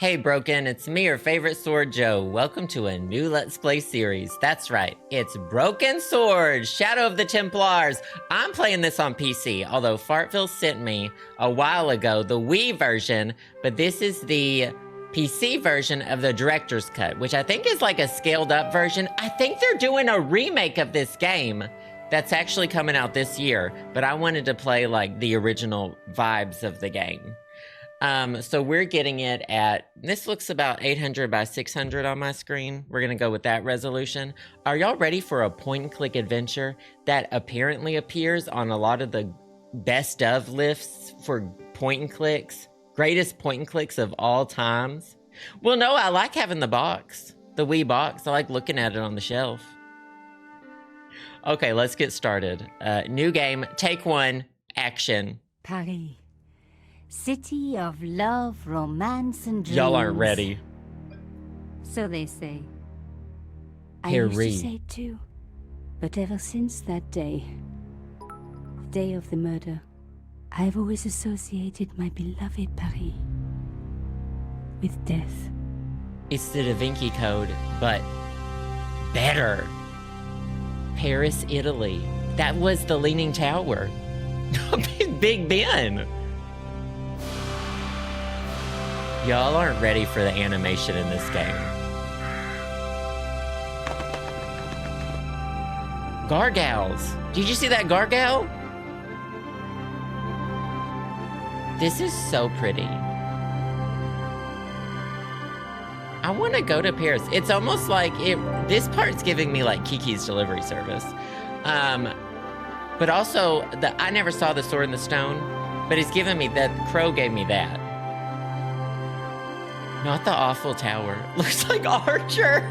Hey Broken, it's me, your favorite sword Joe. Welcome to a new Let's Play series. That's right, it's Broken Sword, Shadow of the Templars. I'm playing this on PC, although Fartville sent me a while ago the Wii version, but this is the PC version of the director's cut, which I think is like a scaled up version. I think they're doing a remake of this game that's actually coming out this year, but I wanted to play like the original vibes of the game. So we're getting it at, this looks about 800 by 600 on my screen. We're gonna go with that resolution. Are y'all ready for a point and click adventure that apparently appears on a lot of the best of lists for point and clicks? Greatest point and clicks of all times? Well, no, I like having the box, the Wii box. I like looking at it on the shelf. Okay, let's get started. New game, take one, action. Paris. City of love, romance, and dreams. Y'all aren't ready. So they say. I Paris. used to say it too. But ever since that day, the day of the murder, I've always associated my beloved Paris with death. It's the Da Vinci Code, but better. Paris, Italy. That was the Leaning Tower. Big Ben. Y'all aren't ready for the animation in this game. Gargoyles. Did you see that gargoyle? This is so pretty. I want to go to Paris. It's almost like this part's giving me like Kiki's Delivery Service. But also, I never saw the Sword in the Stone, but it's giving me that. Crow gave me that. Not the awful tower. Looks like Archer.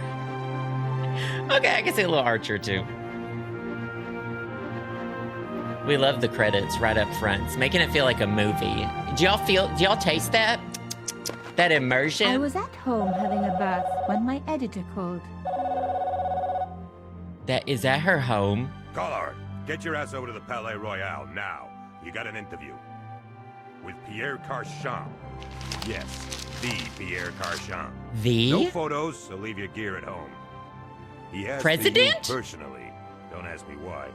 Okay, I can see a little Archer too. We love the credits right up front. It's making it feel like a movie. Do y'all taste that? That immersion? I was at home having a bath when my editor called. Is that her home? Collard, get your ass over to the Palais Royal now. You got an interview. With Pierre Carchon. Yes, the Pierre Carchon. The? No photos, so leave your gear at home. He asked President? you personally. Don't ask me why.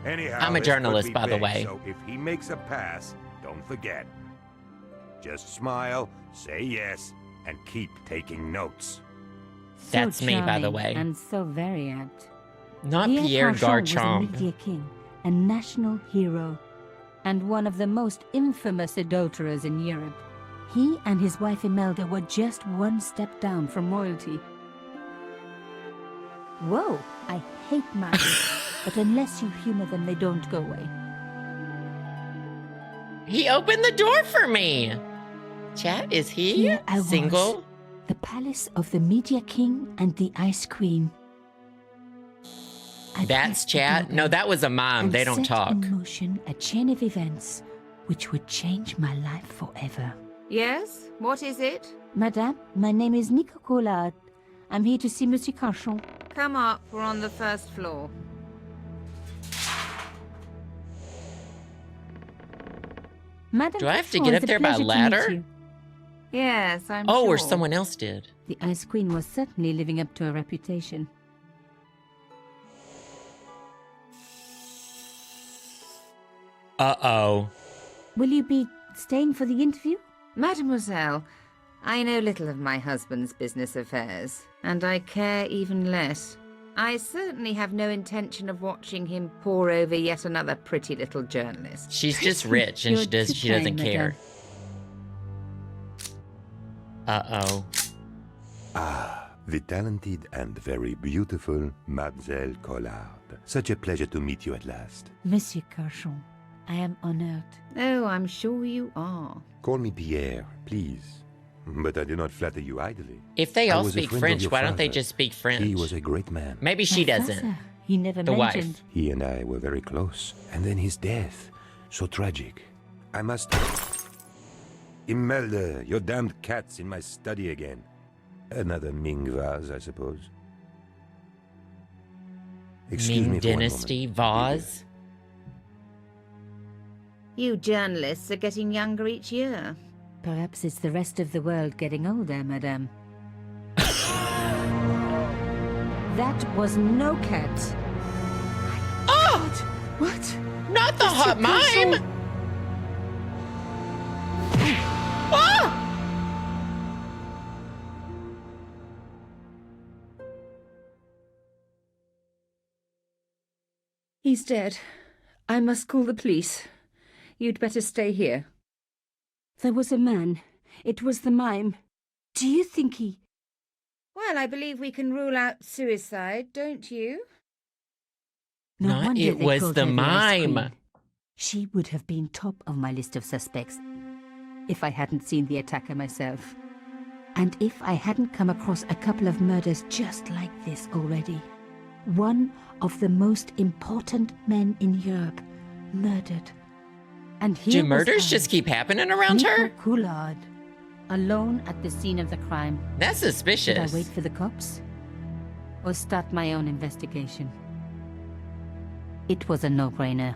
Anyhow, I'm a this journalist, could be by the big, way. So if he makes a pass, don't forget. Just smile, say yes, and keep taking notes. That's So me, by the charming way. And so very apt. Not Pierre Carchon was a Garchomp. media king, a national hero, and one of the most infamous adulterers in Europe. He and his wife Imelda were just one step down from royalty. Whoa, I hate magic, but unless you humor them, they don't go away. He opened the door for me. Chat, is he Here I was, single? the palace of the media king and the ice queen. I That's pressed the chat? doorbell No, that was a mime. and They don't set talk. in motion a chain of events which would change my life forever. Yes? What is it? Madame, my name is Nico Collard. I'm here to see Monsieur Carchon. Come up, we're on the first floor. Madame Do I have to Carchon, get it's up a there by pleasure to meet ladder? you. Yes, I'm Oh, sure. or someone else did. The Ice Queen was certainly living up to her reputation. Uh-oh. Will you be staying for the interview? Mademoiselle, I know little of my husband's business affairs, and I care even less. I certainly have no intention of watching him pore over yet another pretty little journalist. She's just rich and You're too she doesn't kind, care. madame. Uh-oh. Ah, the talented and very beautiful Mademoiselle Collard. Such a pleasure to meet you at last. Monsieur Carchon, I am honored. Oh, I'm sure you are. Call me Pierre, please. But I do not flatter you idly. If they I all was a speak friend of French, your why don't they father. just speak French? He was a great man. Maybe she My doesn't. father, he never The wife. mentioned. He and I were very close. And then his death. So tragic. I must... Imelda, your damned cat's in my study again. Another Ming vase, I suppose. Excuse Ming me for one Dynasty moment. vase? You journalists are getting younger each year. Perhaps it's the rest of the world getting older, madame. That was no cat. Oh! What? Not the hot mime! Ah! He's dead. I must call the police. You'd better stay here. There was a man. It was the mime. Do you think he... Well, I believe we can rule out suicide, don't you? No Not wonder it they was called the her Ice mime. Queen. She would have been top of my list of suspects if I hadn't seen the attacker myself. And if I hadn't come across a couple of murders just like this already. One of the most important men in Europe murdered. And here Do murders just keep happening around Nico her? Coulard, alone at the scene of the crime. That's Should suspicious. I wait for the cops? Or start my own investigation? It was a no-brainer.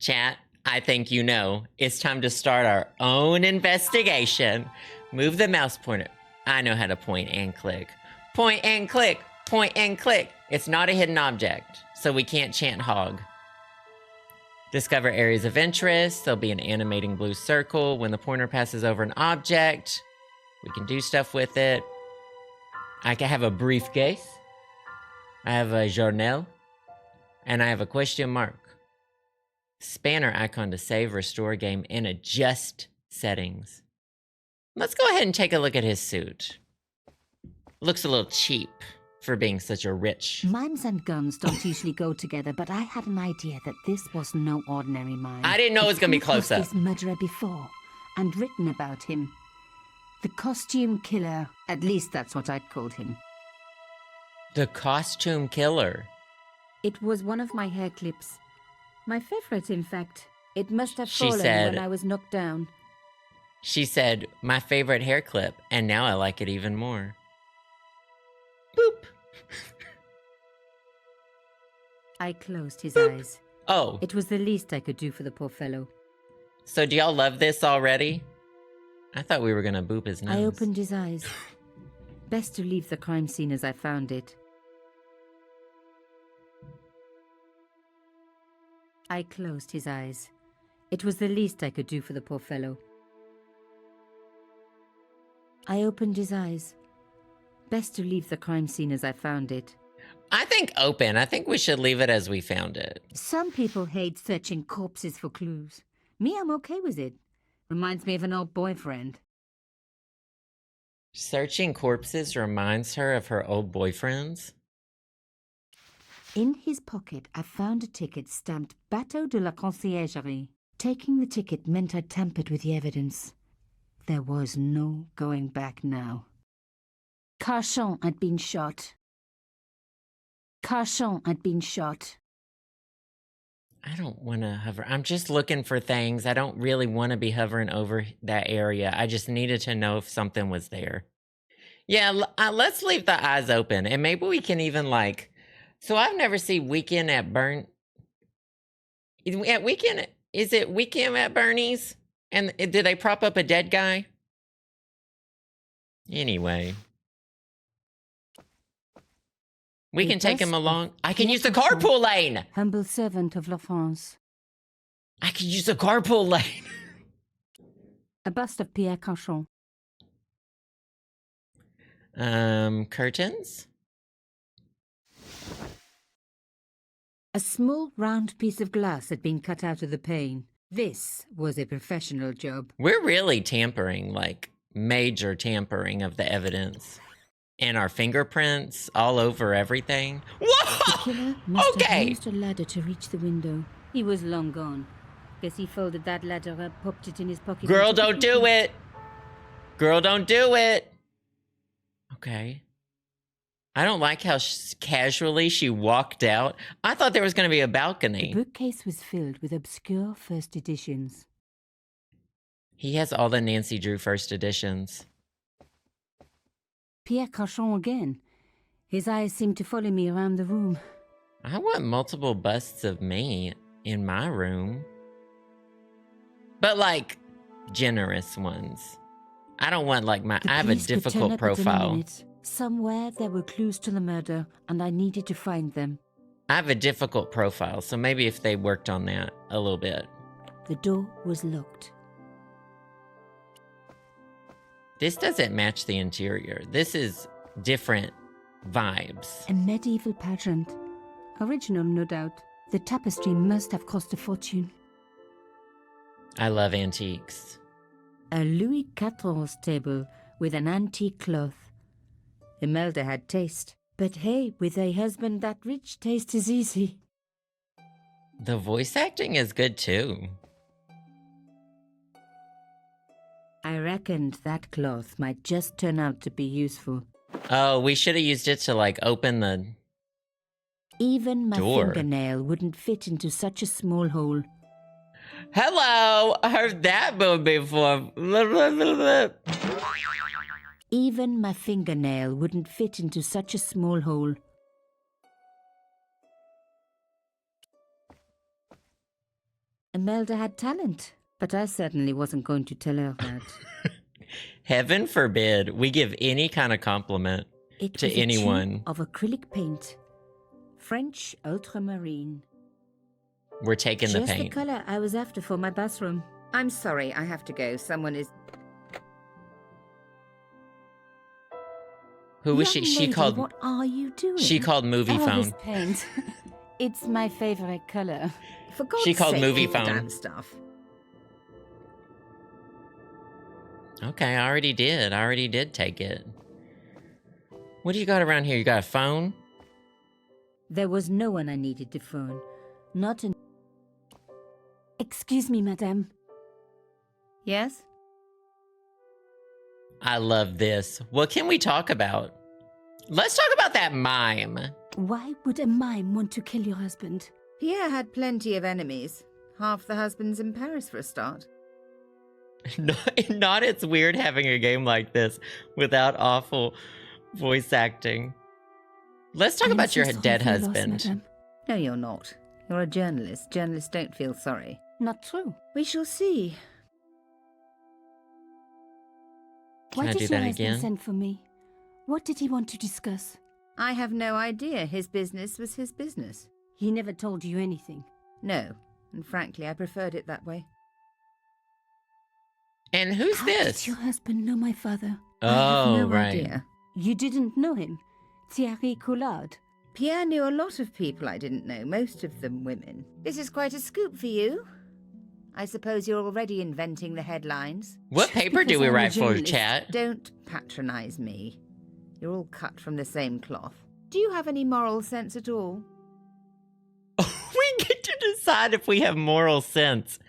Chat, I think you know. It's time to start our own investigation. Move the mouse pointer. I know how to point and click. Point and click. Point and click. It's not a hidden object, so we can't chant hog. Discover areas of interest. There'll be an animating blue circle when the pointer passes over an object. We can do stuff with it. I can have a briefcase. I have a journal. And I have a question mark. Spanner icon to save, restore game, and adjust settings. Let's go ahead and take a look at his suit. Looks a little cheap for being such a rich... Mimes and guns don't usually go together, but I had an idea that this was no ordinary mime. I didn't know it was gonna be close up. This murderer before, and written about him. The costume killer. At least that's what I'd called him. The costume killer. It was one of my hair clips. My favorite, in fact. It must have She fallen said- when I was knocked down. She said, my favorite hair clip, and now I like it even more. Boop. I closed his Boop. eyes. Oh, It was the least I could do for the poor fellow. so do y'all love this already? I thought we were gonna boop his nose. I opened his eyes. Best to leave the crime scene as I found it. I closed his eyes. It was the least I could do for the poor fellow. I opened his eyes. Best to leave the crime scene as I found it. I think open. I think we should leave it as we found it. Some people hate searching corpses for clues. Me, I'm okay with it. Reminds me of an old boyfriend. Searching corpses reminds her of her old boyfriends. In his pocket, I found a ticket stamped Bateau de la Conciergerie. Taking the ticket meant I tampered with the evidence. There was no going back now. Carchon had been shot. Carchon had been shot. I don't want to hover. I'm just looking for things. I don't really want to be hovering over that area. I just needed to know if something was there. Yeah, let's leave the eyes open. And maybe we can even like... So I've never seen Weekend at At Weekend... Is it Weekend at Bernie's? And did they prop up a dead guy? Anyway. We can take him along. I can use the carpool lane! Humble servant of La France. I can use the carpool lane! A bust of Pierre Carchon. Curtains? A small round piece of glass had been cut out of the pane. This was a professional job. We're really tampering, like, major tampering of the evidence. And our fingerprints all over everything. The Whoa! killer must Okay. have used a ladder to reach the window. He was long gone. Guess he folded that ladder up, popped it in his pocket. Girl, and took don't do it! Girl, don't do it! Okay. I don't like how casually she walked out. I thought there was going to be a The balcony. bookcase was filled with obscure first editions. He has all the Nancy Drew first editions. Pierre Carchon again. His eyes seemed to follow me around the room. I want multiple busts of me in my room. But like, generous ones. I don't want like I have a police could turn difficult up at any profile. minute. Somewhere there were clues to the murder, and I needed to find them. I have a difficult profile, so maybe if they worked on that a little bit. The door was locked. This doesn't match the interior. This is different vibes. A medieval pageant. Original, no doubt. The tapestry must have cost a fortune. I love antiques. A Louis XIV table with an antique cloth. Imelda had taste. But hey, with a husband that rich, taste is easy. The voice acting is good too. I reckoned that cloth might just turn out to be useful. Oh, we should have used it to like open the Even my door. fingernail wouldn't fit into such a small hole. Hello! I heard that one before. Even my fingernail wouldn't fit into such a small hole. Imelda had talent, but I certainly wasn't going to tell her that. Heaven forbid we give any kind of compliment It to was a anyone. tube of acrylic paint. French ultramarine. We're taking the Just paint. the color I was after for my bathroom. I'm sorry, I have to go. Someone is... Who was Young she? She lady, called. What are you doing? She called movie Oh, phone. this paint. It's my favorite color. For God's She called sake, movie eat the phone. damn stuff. Okay, I already did take it. What do you got around here? You got a phone? There was no one I needed to phone. Not an... Excuse me, madame. Yes? I love this. What can we talk about? Let's talk about that mime. Why would a mime want to kill your husband? Pierre had plenty of enemies. Half the husbands in Paris for a start. Not it's weird having a game like this without awful voice acting. Let's talk I'm about so your sorry dead for your loss, husband. madame. No, you're not. You're a journalist. Journalists don't feel sorry. Not true. We shall see. Can Why I did do your that husband again? send for me? What did he want to discuss? I have no idea. His business was his business. He never told you anything. No, and frankly, I preferred it that way. And who's How this? did your husband know my father? I have Oh, no right. idea. You didn't know him? Thierry Coulard. Pierre knew a lot of people I didn't know, most of them women. This is quite a scoop for you. I suppose you're already inventing the headlines. What Just paper do because we I'm a write for, journalist. chat? Don't patronize me. You're all cut from the same cloth. Do you have any moral sense at all? We get to decide if we have moral sense.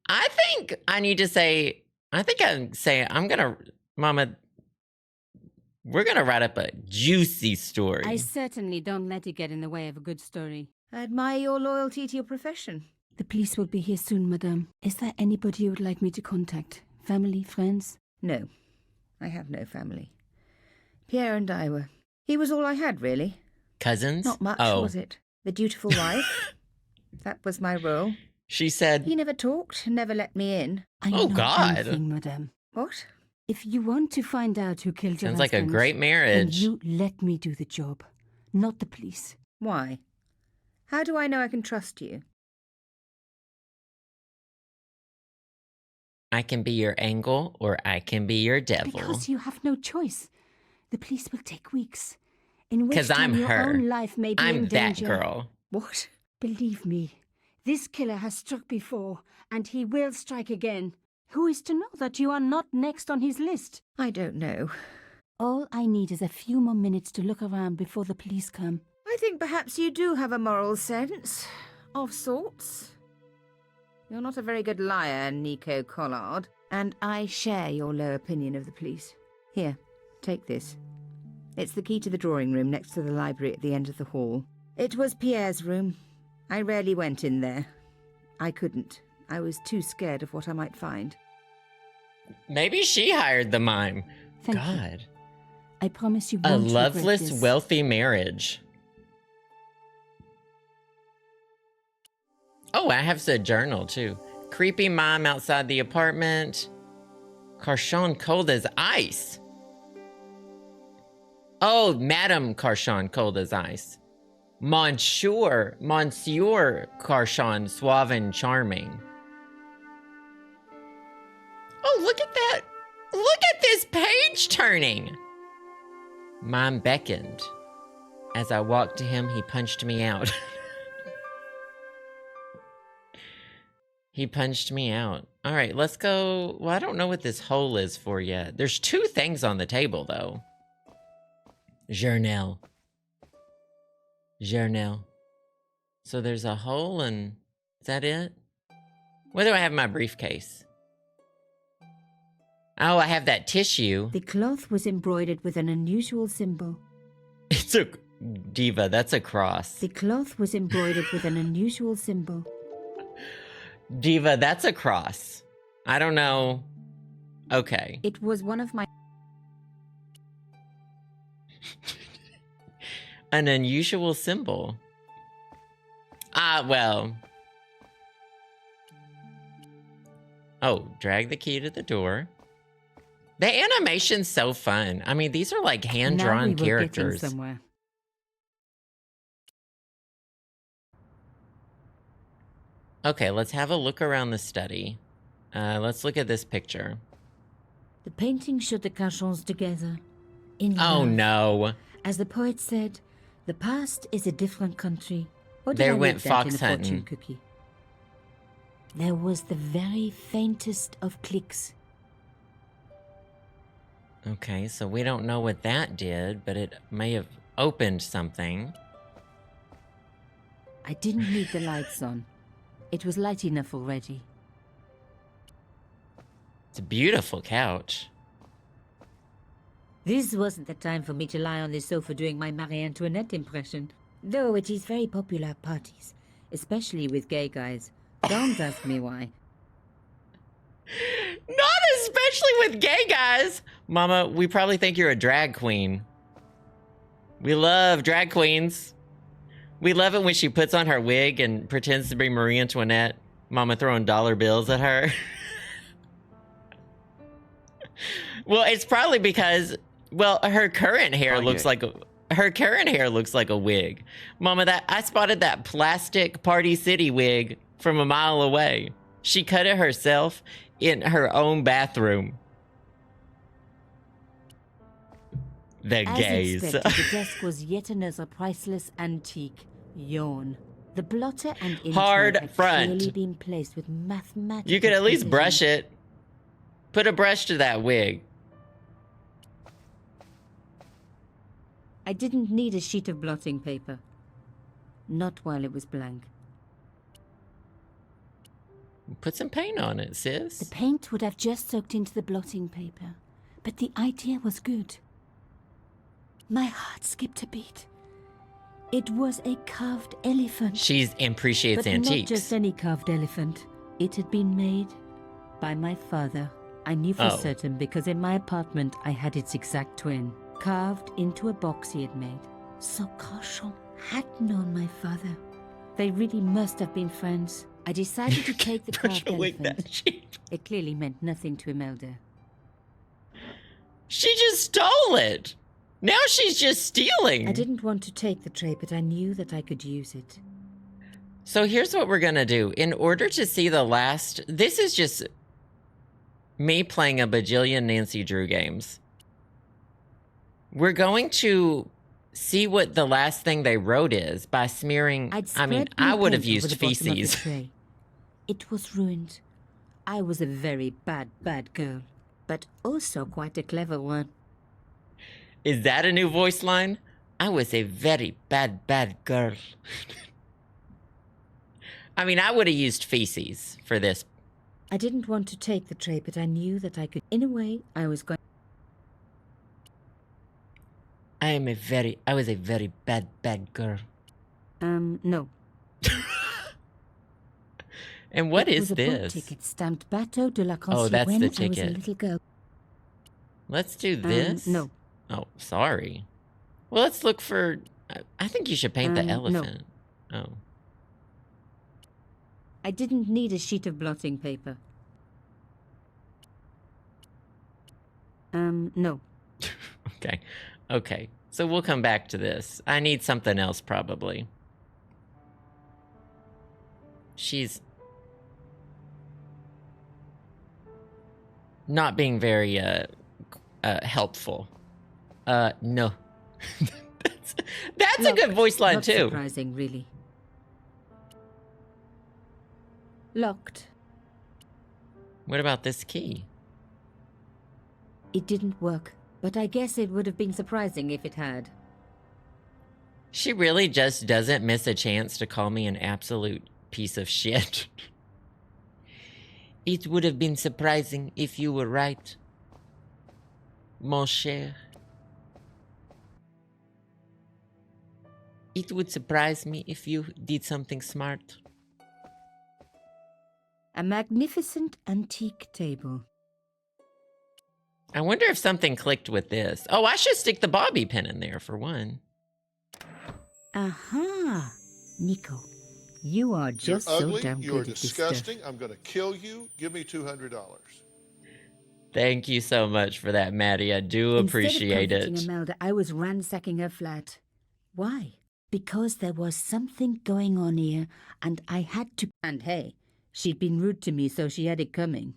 I think I need to say, I'm gonna, Mama, we're gonna write up a juicy story. I certainly don't let it get in the way of a good story. I admire your loyalty to your profession. The police will be here soon, madame. Is there anybody you would like me to contact? Family, friends? No, I have no family. Pierre and I were... He was all I had, really. Cousins? Not much, Oh. was it? The dutiful wife. That was my role. She said, He never talked, never let me in. I Oh, know God. anything, madame. What? If you want to find out who killed your sounds like a husband, great then marriage. you let me do the job, not the police. Why? How do I know I can trust you? I can be your angel or I can be your devil. Because you have no choice. The police will take weeks. In which 'Cause time I'm your her. own life may be in I'm that danger. girl. What? Believe me, this killer has struck before, and he will strike again. Who is to know that you are not next on his list? I don't know. All I need is a few more minutes to look around before the police come. I think perhaps you do have a moral sense. Of sorts. You're not a very good liar, Nico Collard. And I share your low opinion of the police. Here, take this. It's the key to the drawing room next to the library at the end of the hall. It was Pierre's room. I rarely went in there. I couldn't. I was too scared of what I might find. Maybe she hired the mime. Thank you. God. I promise you A won't regret loveless, this. wealthy marriage. Oh, I have a journal too. Creepy mime outside the apartment. Carchon cold as ice. Oh, Madame Carchon cold as ice. Monsieur Carchon suave and charming. Oh, look at that. Look at this page turning. Mime beckoned. As I walked to him, he punched me out. He punched me out. All right, let's go. Well, I don't know what this hole is for yet. There's 2 things on the table, though. Journal. Journal. So there's a hole and... Is that it? Where do I have my briefcase? Oh, I have that tissue. The cloth was embroidered with an unusual symbol. It's a... Diva, that's a cross. The cloth was embroidered with an unusual symbol. Diva, that's a cross. I don't know. Okay. It was one of my... An unusual symbol. Ah, well. Oh, drag the key to the door. The animation's so fun. I mean, these are like hand-drawn characters. Getting somewhere. Okay, let's have a look around the study. Let's look at this picture. The painting showed the Carchons together. In Oh, love. no. As the poet said, the past is a different country. Or did There I went read that fox in a fortune hunting. cookie? There was the very faintest of clicks. Okay, so we don't know what that did, but it may have opened something. I didn't need the lights on. It was light enough already. It's a beautiful couch. This wasn't the time for me to lie on the sofa doing my Marie Antoinette impression. Though it is very popular at parties, especially with gay guys. Don't ask me why. Not especially with gay guys. Mama, we probably think you're a drag queen. We love drag queens. We love it when she puts on her wig and pretends to be Marie Antoinette. Mama throwing dollar bills at her. Well, it's probably because, well, her current hair looks like a wig. Mama, I spotted that plastic Party City wig from a mile away. She cut it herself in her own bathroom. The gays. As expected, the desk was yet another priceless antique. Yawn. The blotter and ink Hard had front. clearly been placed with mathematical You could at least precision. brush it. Put a brush to that wig. I didn't need a sheet of blotting paper. Not while it was blank. Put some paint on it, The sis. paint would have just soaked into the blotting paper, but the idea was good. My heart skipped a beat. It was a carved elephant. She appreciates But not antiques. just any carved elephant. It had been made by my father. I knew for Oh. certain because in my apartment I had its exact twin, carved into a box he had made. So Carchon had known my father. They really must have been friends. I decided to take the Brush carved a wig elephant. that cheap. It clearly meant nothing to Imelda. She just stole it. Now she's just stealing. I didn't want to take the tray, but I knew that I could use it. So here's what we're gonna do. In order to see the last, this is just me playing a bajillion Nancy Drew games. We're going to see what the last thing they wrote is by smearing. I'd I mean, spread blue I would have paint over used the bottom of the feces. tray. It was ruined. I was a very bad girl, but also quite a clever one. Is that a new voice line? I was a very bad girl. I mean, I would have used feces for this. I didn't want to take the tray, but I knew that I could. In a way, I was going. I was a very bad girl. No. And what It is was a boat this? ticket stamped Bateau de la Oh, that's the when I was a ticket. little girl. Let's do this. No. Oh, sorry. Well, let's look for. I think you should paint the No. elephant. Oh. I didn't need a sheet of blotting paper. No. Okay. Okay. So we'll come back to this. I need something else, probably. She's not being very helpful. No. That's a good voice line, Not too. Surprising, really. Locked. What about this key? It didn't work, but I guess it would have been surprising if it had. She really just doesn't miss a chance to call me an absolute piece of shit. It would have been surprising if you were right, mon cher. It would surprise me if you did something smart. A magnificent antique table. I wonder if something clicked with this. Oh, I should stick the bobby pin in there for one. Aha! Nico, you are just You're so ugly, damn you're good at this disgusting. stuff. I'm going to kill you. Give me $200. Thank you so much for that, Maddie. I do appreciate Instead of it. comforting Imelda, I was ransacking her flat. Why? Because there was something going on here, and I had to... And hey, she'd been rude to me, so she had it coming.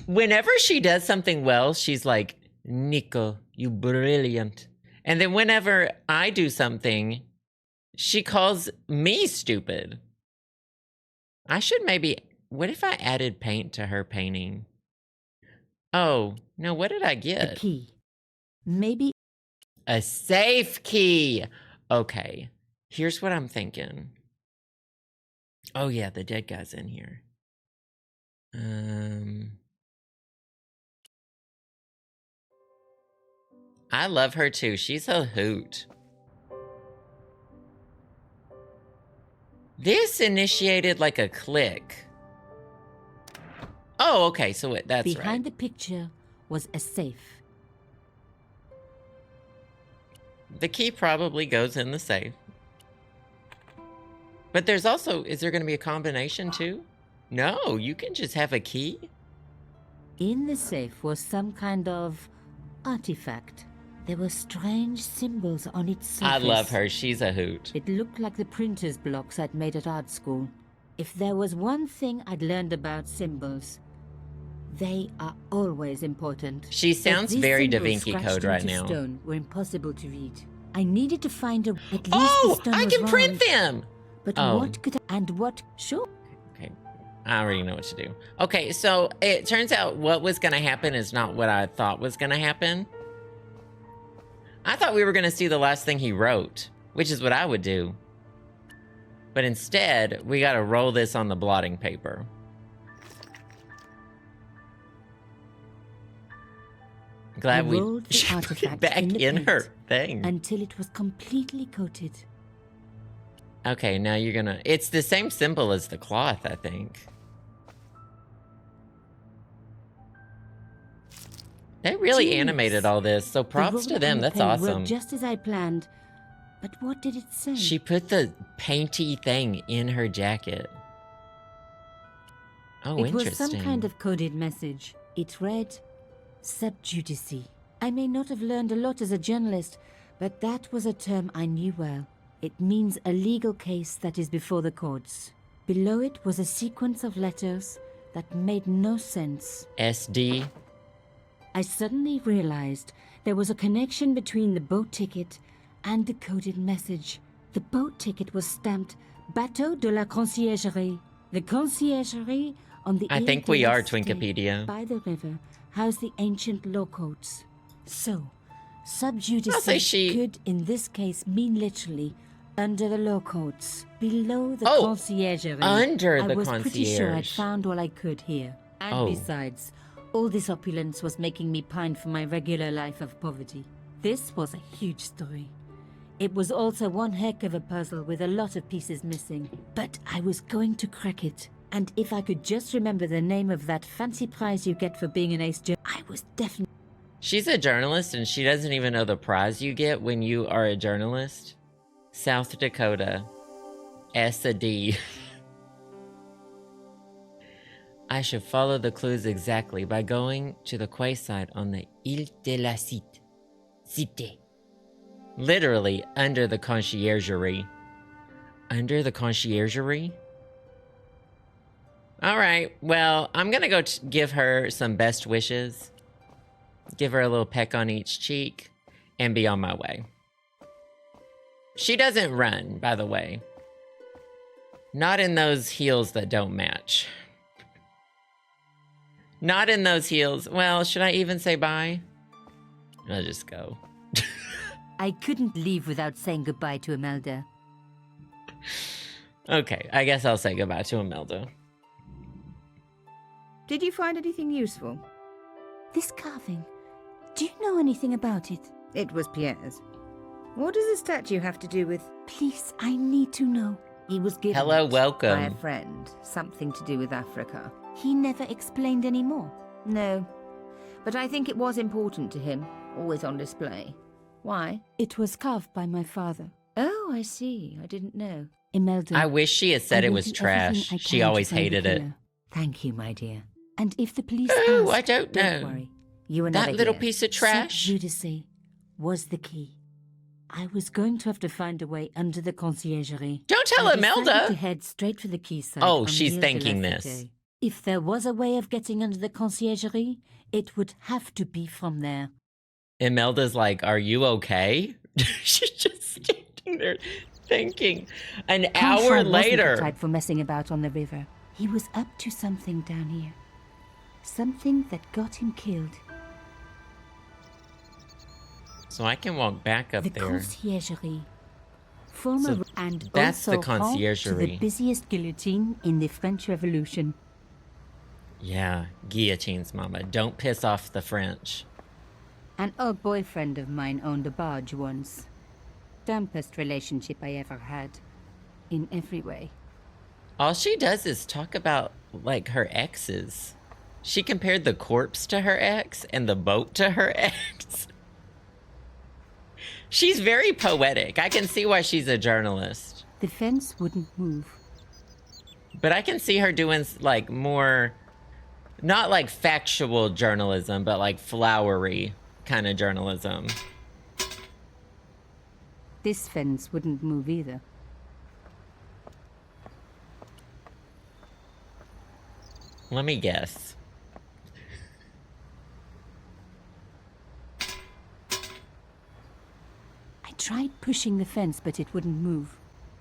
Whenever she does something well, she's like, Nico, you brilliant. And then whenever I do something, she calls me stupid. I should maybe... What if I added paint to her painting? Oh, no, what did I The get? key. Maybe... A safe key. Okay, here's what I'm thinking. Oh yeah, the dead guy's in here. I love her too. She's a hoot. This initiated like a click. Oh, okay, so that's behind right. the picture was a safe. The key probably goes in the safe. But there's also, is there going to be a combination too? No, you can just have a key. In the safe was some kind of artifact. There were strange symbols on its surface. I love her. She's a hoot. It looked like the printer's blocks I'd made at art school. If there was one thing I'd learned about symbols, they are always important. She But sounds these very Da symbols Vinci scratched Code right into now. Stone were impossible to read. I needed to find a... At least Oh, the stone I was can print round. them. But Oh. what could I... And what... Sure. Okay, I already know what to do. Okay, so it turns out what was going to happen is not what I thought was going to happen. I thought we were going to see the last thing he wrote, which is what I would do. But instead, we got to roll this on the blotting paper. Glad I we rolled the she put it artifact back in the in her paint thing. until it was completely coated. Okay, now you're gonna... It's the same symbol as the cloth, I think. They really Genius. animated all this, so The props to roll them. and the That's pen awesome. worked just as I planned. But what did it say? She put the painty thing in her jacket. Oh, It interesting. was some kind of coded message. It read, sub judice. I may not have learned a lot as a journalist, but that was a term I knew well. It means a legal case that is before the courts. Below it was a sequence of letters that made no sense. SD. I suddenly realized there was a connection between the boat ticket and the coded message. The boat ticket was stamped Bateau de la Conciergerie. The conciergerie on the I Ile think de we la are Cité Twinkipedia. by the river housed the ancient law courts. So, sub I'll judice say she- could in this case mean literally under the law courts, below the Oh, conciergerie. under I the was pretty sure I'd concierge. found all I could here. And Oh. besides, all this opulence was making me pine for my regular life of poverty. This was a huge story. It was also one heck of a puzzle with a lot of pieces missing. But I was going to crack it. And if I could just remember the name of that fancy prize you get for being an ace I was definitely... She's a journalist and she doesn't even know the prize you get when you are a journalist. South Dakota. S a D. I should follow the clues exactly by going to the quay site on the Ile de la Cité. Literally under the conciergerie. Under the conciergerie? All right, well, I'm gonna go give her some best wishes. Give her a little peck on each cheek and be on my way. She doesn't run, by the way. Not in those heels that don't match. Not in those heels. Well, should I even say bye? I'll just go. I couldn't leave without saying goodbye to Imelda. Okay, I guess I'll say goodbye to Imelda. Did you find anything useful? This carving, do you know anything about it? It was Pierre's. What does the statue have to do with... Please, I need to know. He was given Hello, it welcome. by a friend. Something to do with Africa. He never explained any more. No. But I think it was important to him. Always on display. Why? It was carved by my father. Oh, I see. I didn't know. Imelda. I wish she had said I it will was do trash. everything I She can always to find the hated it. killer. Thank you, my dear. And if the police Oh, ask, I don't know. Don't worry. You and That little piece of trash. Cette Judice was the key. I was going to have to find a way under the conciergerie. Don't tell I decided Imelda. to head straight for the quayside. Oh, on she's Ile de la thinking Cité. this. If there was a way of getting under the conciergerie, it would have to be from there. Imelda's like, are you okay? She's just standing there thinking. An hour Confront wasn't the later. type for messing about on the river. He was up to something down here. Something that got him killed. So I can walk back up The there. conciergerie. Former So and that's the also home to the conciergerie. busiest guillotine in the French Revolution. Yeah, guillotines, mama. Don't piss off the French. An old boyfriend of mine owned a barge once. Dampest relationship I ever had. In every way. All she does is talk about, like, her exes. She compared the corpse to her ex and the boat to her ex. She's very poetic. I can see why she's a journalist. The fence wouldn't move. But I can see her doing, like, more... Not like factual journalism, but like flowery kind of journalism. This fence wouldn't move either. Let me guess. I tried pushing the fence, but it wouldn't move.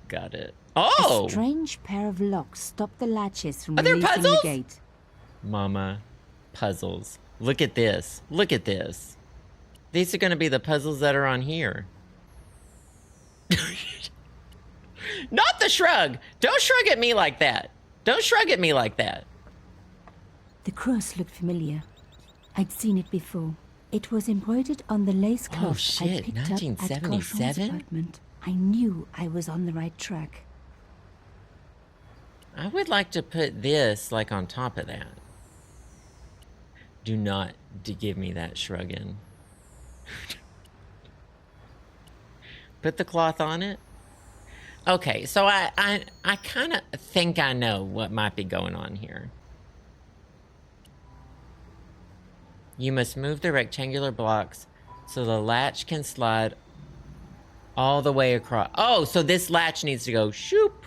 Got it. Oh! A strange pair of locks stopped the latches from Are there releasing puzzles? the gate. Mama, puzzles. Look at this. Look at this. These are going to be the puzzles that are on here. Not the shrug. Don't shrug at me like that. Don't shrug at me like that. The cross looked familiar. I'd seen it before. It was embroidered on the lace Oh, cloth shit, I picked up at 1977? Cochon's apartment. I knew I was on the right track. I would like to put this like on top of that. Do not give me that shrugging. Put the cloth on it. Okay, so I kind of think I know what might be going on here. You must move the rectangular blocks so the latch can slide all the way across. Oh, so this latch needs to go shoop.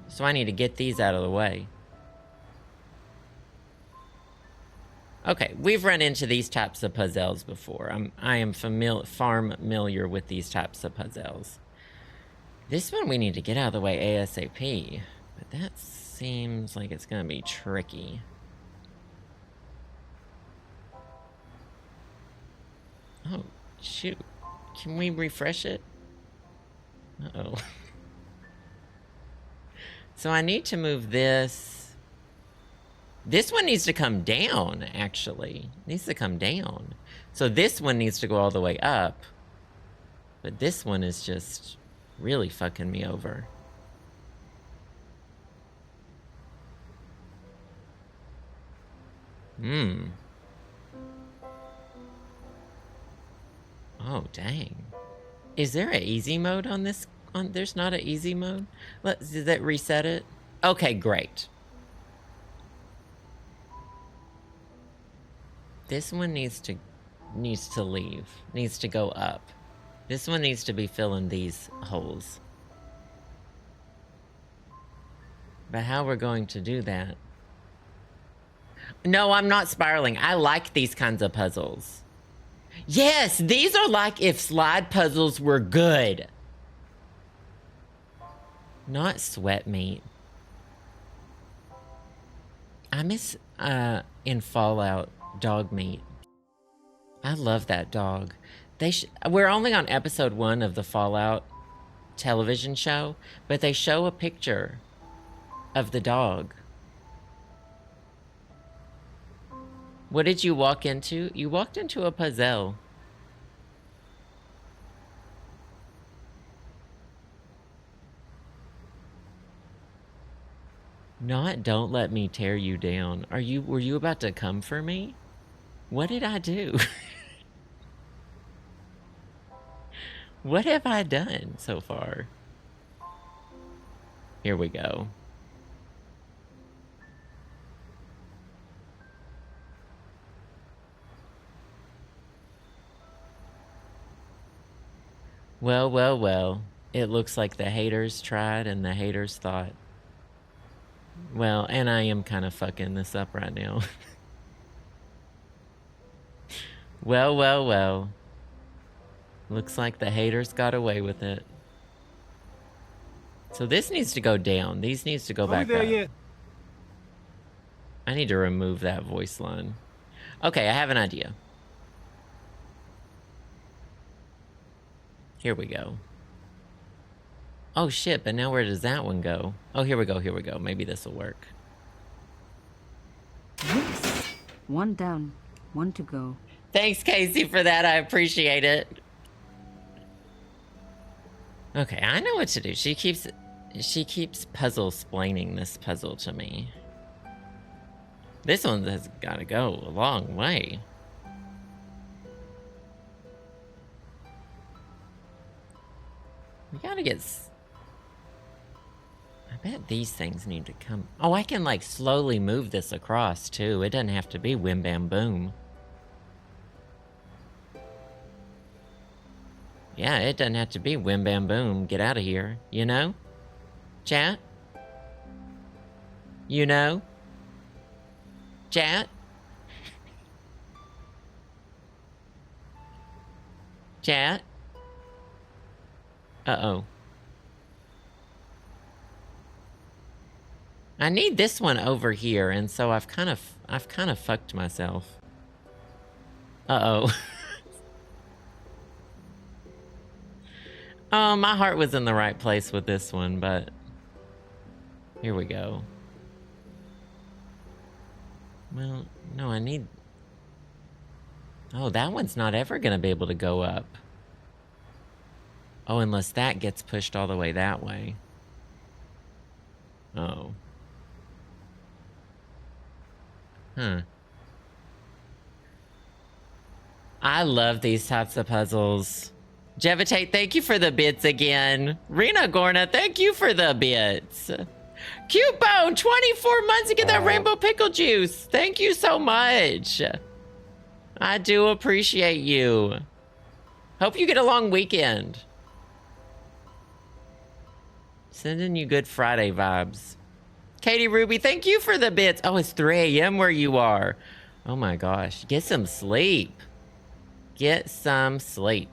So I need to get these out of the way. Okay, we've run into these types of puzzles before. I am familiar with these types of puzzles. This one we need to get out of the way ASAP, but that seems like it's gonna be tricky. Oh, shoot. Can we refresh it? Uh-oh. So I need to move this. This one needs to come down, actually. It needs to come down. So this one needs to go all the way up. But this one is just really fucking me over. Oh, dang. Is there an easy mode on this? There's not an easy mode? Did that reset it? Okay, great. This one needs to leave. Needs to go up. This one needs to be filling these holes. But how we're going to do that? No, I'm not spiraling. I like these kinds of puzzles. Yes, these are like if slide puzzles were good. Not sweat meat. I miss, in Fallout, dog meat. I love that dog. We're only on episode 1 of the Fallout television show, but they show a picture of the dog. What did you walk into? You walked into a puzzle. Not don't let me tear you down. Were you about to come for me? What did I do? What have I done so far? Here we go. Well, well, well. It looks like the haters tried and the haters thought. Well, and I am kind of fucking this up right now. Well, well, well. Looks like the haters got away with it. So this needs to go down. These needs to go back up. Yet? I need to remove that voice line. Okay, I have an idea. Here we go. Oh shit, but now where does that one go? Oh, here we go, here we go. Maybe this will work. Yes. One down, one to go. Thanks, Casey, for that. I appreciate it. Okay, I know what to do. She keeps puzzle-splaining this puzzle to me. This one has got to go a long way. We gotta get... I bet these things need to come... Oh, I can, like, slowly move this across, too. It doesn't have to be wham bam boom. Yeah, it doesn't have to be wham bam boom. Get out of here. You know? Chat? You know? Chat? Chat? Uh-oh. I need this one over here, and so I've kind of fucked myself. Uh-oh. Oh, my heart was in the right place with this one, but here we go. Well, no, I need... Oh, that one's not ever gonna be able to go up. Oh, unless that gets pushed all the way that way. Oh. Huh. I love these types of puzzles. Jevitate, thank you for the bits again. Rena Gorna, thank you for the bits. Cute Bone, 24 months to get that rainbow pickle juice. Thank you so much. I do appreciate you. Hope you get a long weekend. Sending you good Friday vibes. Katie Ruby, thank you for the bits. Oh, it's 3 a.m. where you are. Oh my gosh. Get some sleep. Get some sleep.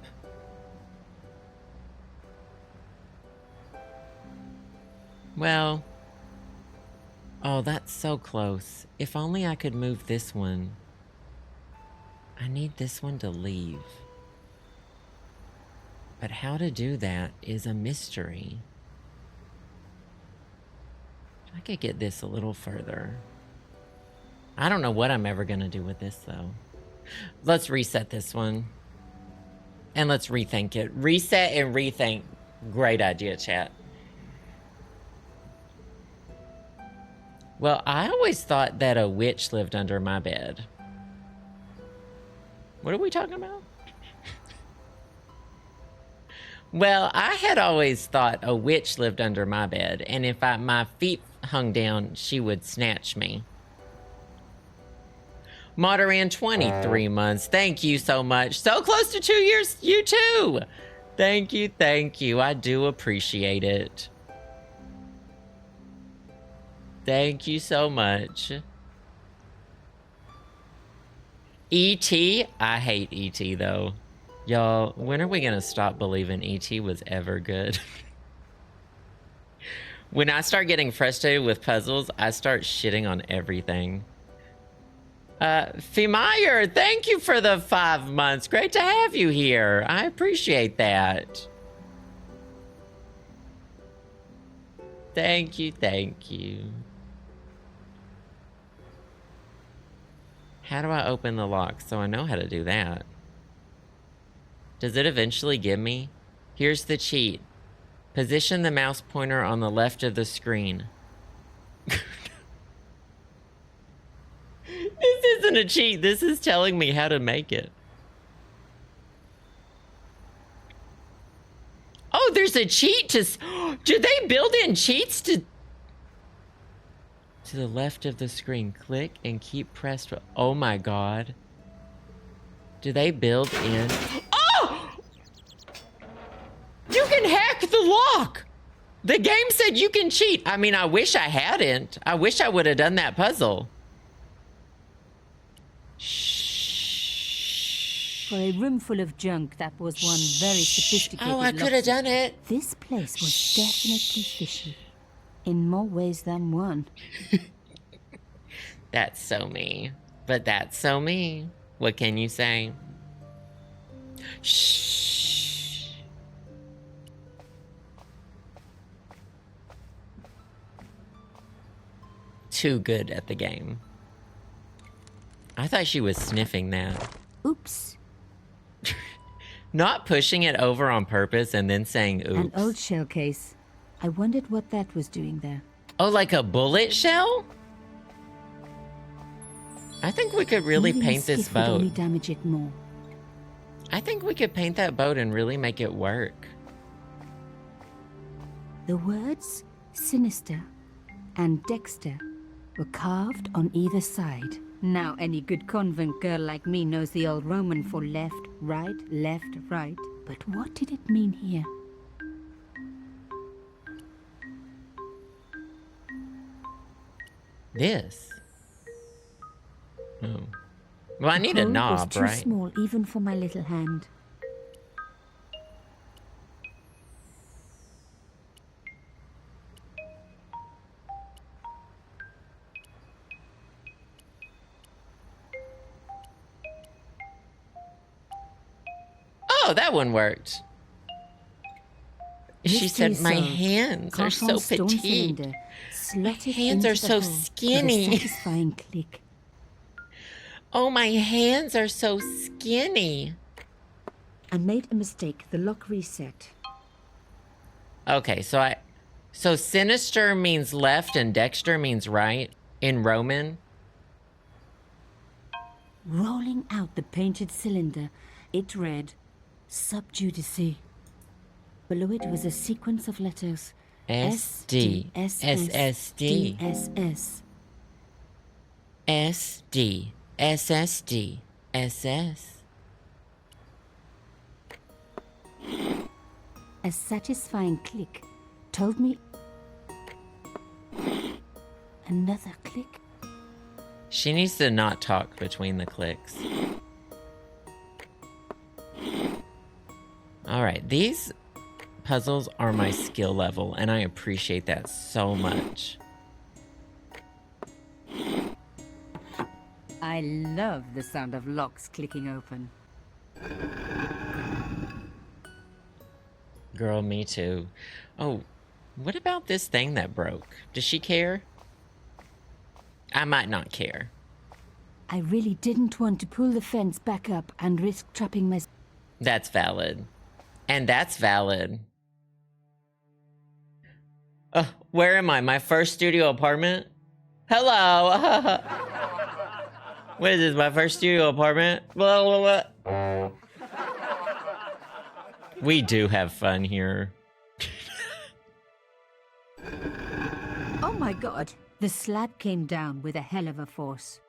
Well. Oh, that's so close. If only I could move this one. I need this one to leave. But how to do that is a mystery. I could get this a little further. I don't know what I'm ever gonna do with this, though. Let's reset this one. And let's rethink it. Reset and rethink. Great idea, chat. Well, I always thought that a witch lived under my bed. What are we talking about? Well, I had always thought a witch lived under my bed, and if my feet hung down, she would snatch me. Moderan, 23 months. Thank you so much. So close to 2 years. You too. Thank you. Thank you. I do appreciate it. Thank you so much. E.T. I hate E.T. though. Y'all, when are we gonna stop believing E.T. was ever good? When I start getting frustrated with puzzles, I start shitting on everything. Fimeyer, thank you for the 5 months. Great to have you here. I appreciate that. Thank you, thank you. How do I open the lock? So I know how to do that. Does it eventually give me? Here's the cheat. Position the mouse pointer on the left of the screen. This isn't a cheat. This is telling me how to make it. Oh, there's a cheat to... Do they build in cheats to the left of the screen? Click and keep pressed. Oh my god. Do they build in... Oh! You can hack the lock! The game said you can cheat. I mean, I wish I hadn't. I wish I would have done that puzzle. Shh. For a room full of junk, that was one very sophisticated. Oh, I could have done it. This place was definitely fishy. In more ways than one. That's so me. But that's so me. What can you say? Shh. Too good at the game. I thought she was sniffing that. Oops. Not pushing it over on purpose and then saying oops. An old shell case. I wondered what that was doing there. Oh, like a bullet shell? I think we could really Maybe paint this skiff would only boat. damage it more. I think we could paint that boat and really make it work. The words Sinister and Dexter were carved on either side. Now any good convent girl like me knows the old Roman for left, right, left, right. But what did it mean here? This. Oh. Well, I need a hole knob, was too right? small even for my little hand. Oh, that one worked. She Mystery said, my solved. hands are so Carton stone petite. cylinder, slotted hands into are the so hole with a skinny. satisfying click. Oh, my hands are so skinny. I made a mistake. The lock reset. Okay, so sinister means left and Dexter means right in Roman. Rolling out the painted cylinder, it read, Subjudice. Below it was a sequence of letters. SD, SSD, DSS. SD, SSD, SS. A satisfying click told me... Another click? She needs to not talk between the clicks. Alright, these puzzles are my skill level, and I appreciate that so much. I love the sound of locks clicking open. Girl, me too. Oh, what about this thing that broke? Does she care? I might not care. I really didn't want to pull the fence back up and risk trapping my... That's valid. And that's valid. Where am I? My first studio apartment? Hello! What is this, my first studio apartment? Blah, blah, blah. We do have fun here. Oh my god! The slab came down with a hell of a force.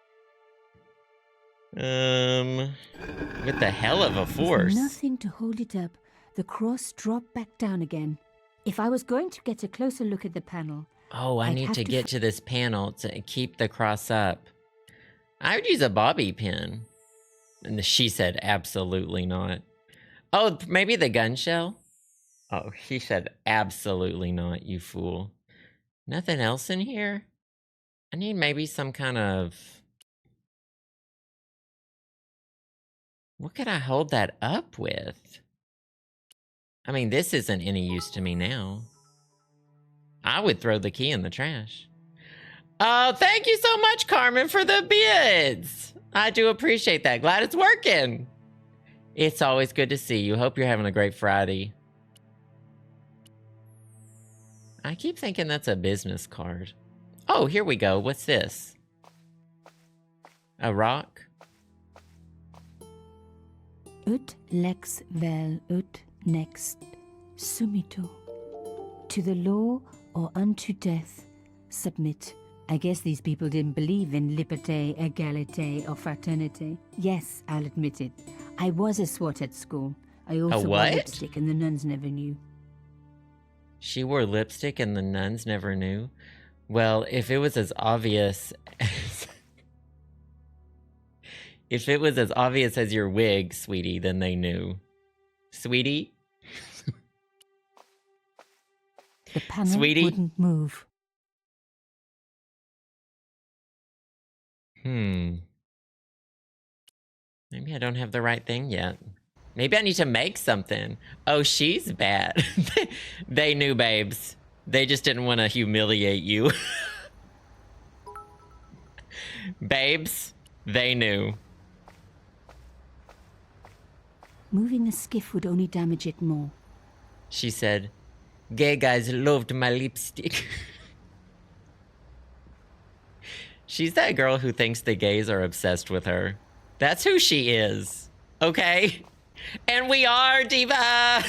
With the hell of a With force. nothing to hold it up, the cross dropped back down again. If I was going to get a closer look at the panel... Oh, I need to get to this panel to keep the cross up. I would use a bobby pin. And she said absolutely not. Oh, maybe the gun shell? Oh, he said absolutely not, you fool. Nothing else in here? I need maybe some kind of... What could I hold that up with? I mean, this isn't any use to me now. I would throw the key in the trash. Oh, thank you so much, Carmen, for the bits. I do appreciate that. Glad it's working. It's always good to see you. Hope you're having a great Friday. I keep thinking that's a business card. Oh, here we go. What's this? A rock? Ut lex vel ut next sumito. To the law or unto death, submit. I guess these people didn't believe in liberté, égalité, or fraternité. Yes, I'll admit it. I was a swot at school. I also wore lipstick and the nuns never knew. She wore lipstick and the nuns never knew? Well, if it was as obvious as... if it was as obvious as your wig, sweetie, then they knew. Sweetie? The panel wouldn't move. Maybe I don't have the right thing yet. Maybe I need to make something. Oh, she's bad. They knew, babes. They just didn't want to humiliate you. Babes, they knew. Moving the skiff would only damage it more. She said, "Gay guys loved my lipstick." She's that girl who thinks the gays are obsessed with her. That's who she is. Okay? And we are, Diva! I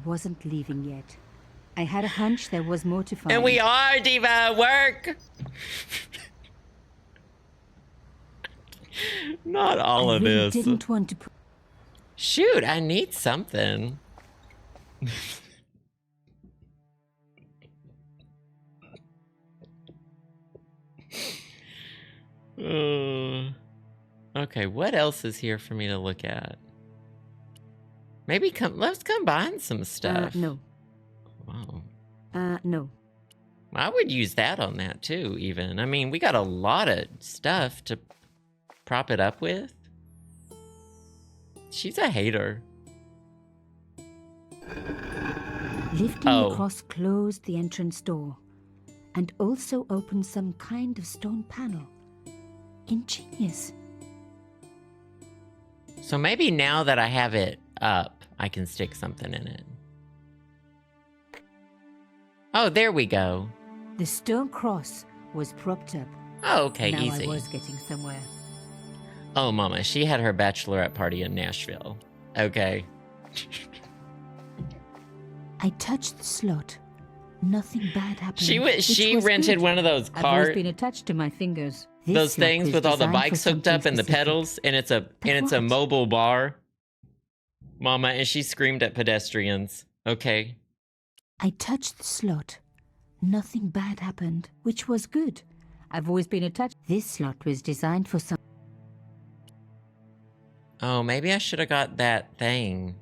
wasn't leaving yet. I had a hunch there was more to find. And we are, Diva! Work! Not all of really this. Didn't want to. Shoot, I need something. Okay, what else is here for me to look at? Maybe let's combine some stuff. No. Wow. No. I would use that on that too, even. I mean, we got a lot of stuff to prop it up with. She's a hater. Lifting the cross closed the entrance door and also opened some kind of stone panel. Ingenious. So maybe now that I have it up, I can stick something in it. Oh, there we go. The stone cross was propped up. Oh, okay, now easy. I was getting somewhere. Oh, mama, she had her bachelorette party in Nashville. Okay. I touched the slot. Nothing bad happened. She rented one of those I've always been attached to my fingers. Those things with all the bikes hooked up and the pedals, and it's a mobile bar. Mama, and she screamed at pedestrians. Okay. I touched the slot. Nothing bad happened, which was good. I've always been attached. This slot was designed for some... Oh, maybe I should have got that thing.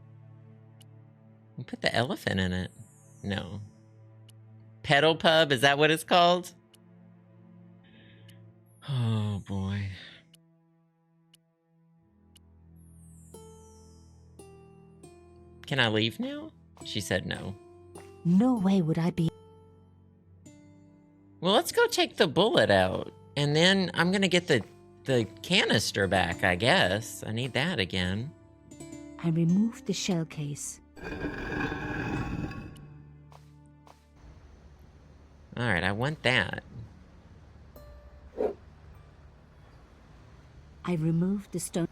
Put the elephant in it. No. Pedal pub, is that what it's called? Oh, boy. Can I leave now? She said no. No way would I be... Well, let's go take the bullet out. And then I'm gonna get the canister back, I guess. I need that again. I removed the shell case. Alright, I want that. I removed the stone...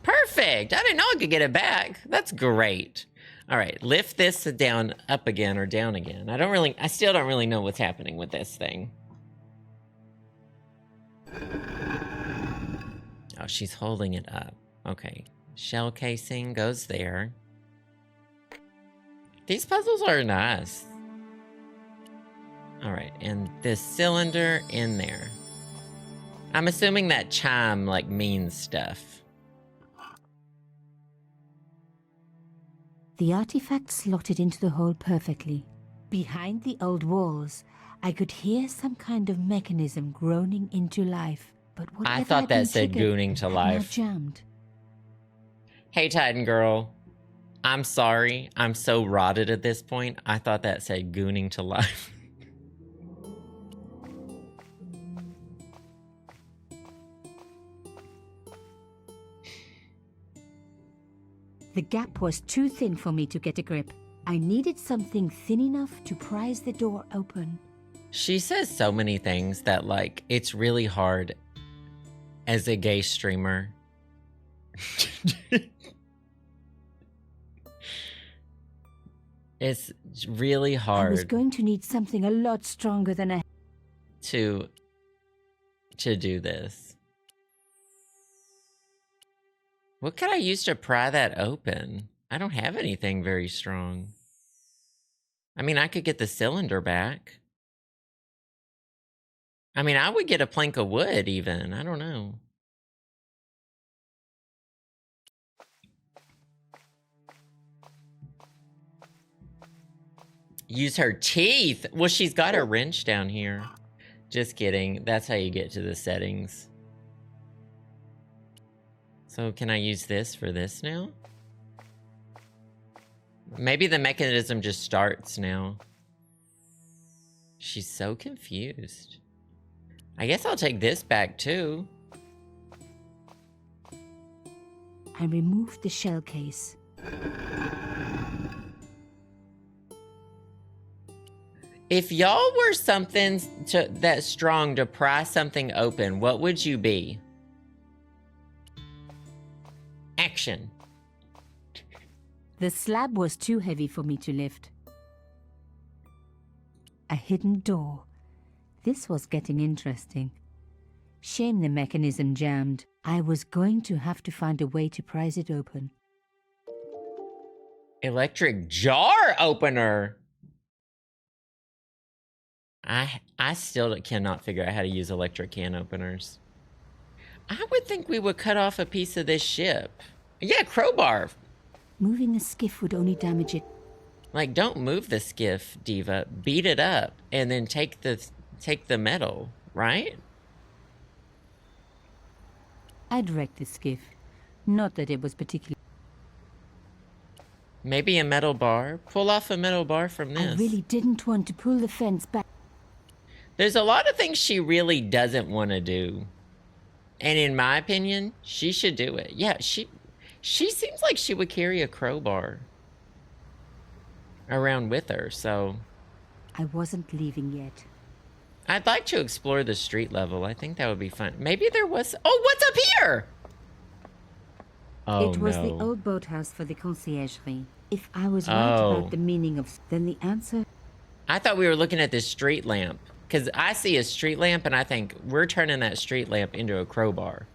Perfect! I didn't know I could get it back. That's great. Alright, lift this down, up again, or down again. I still don't really know what's happening with this thing. Oh, she's holding it up. Okay. Shell casing goes there. These puzzles are nice. All right, and this cylinder in there. I'm assuming that chime, like, means stuff. The artifact slotted into the hole perfectly. Behind the old walls, I could hear some kind of mechanism groaning into life. But whatever I thought had been that said triggered gooning to had now life. jammed. Hey, Titan Girl. I'm sorry. I'm so rotted at this point. I thought that said gooning to life. The gap was too thin for me to get a grip. I needed something thin enough to prise the door open. She says so many things that, like, it's really hard as a gay streamer. It's really I was hard going to need something a lot stronger than a... to do this. What could I use to pry that open? I don't have anything very strong. I mean, I could get the cylinder back. I mean, I would get a plank of wood even. I don't know. Use her teeth. Well, she's got a wrench down here. Just kidding. That's how you get to the settings. So can I use this for this now? Maybe the mechanism just starts now. She's so confused. I guess I'll take this back too. I removed the shell case. If y'all were something that strong to pry something open, what would you be? Action. The slab was too heavy for me to lift. A hidden door. This was getting interesting. Shame the mechanism jammed. I was going to have to find a way to prise it open. Electric jar opener. I still cannot figure out how to use electric can openers. I would think we would cut off a piece of this ship. Yeah, crowbar. Moving the skiff would only damage it. Like, don't move the skiff, Diva. Beat it up and then take the metal, right? I'd wrecked the skiff. Not that it was particularly... Maybe a metal bar. Pull off a metal bar from this. I really didn't want to pull the fence back. There's a lot of things she really doesn't want to do. And in my opinion, she should do it. Yeah, she seems like she would carry a crowbar around with her, so... I wasn't leaving yet. I'd like to explore the street level. I think that would be fun. Maybe there was... Oh, what's up here? Oh, it was no. the old boathouse for the conciergerie. If I was right Oh. about the meaning of... Then the answer... I thought we were looking at this street lamp. Because I see a street lamp and I think we're turning that street lamp into a crowbar.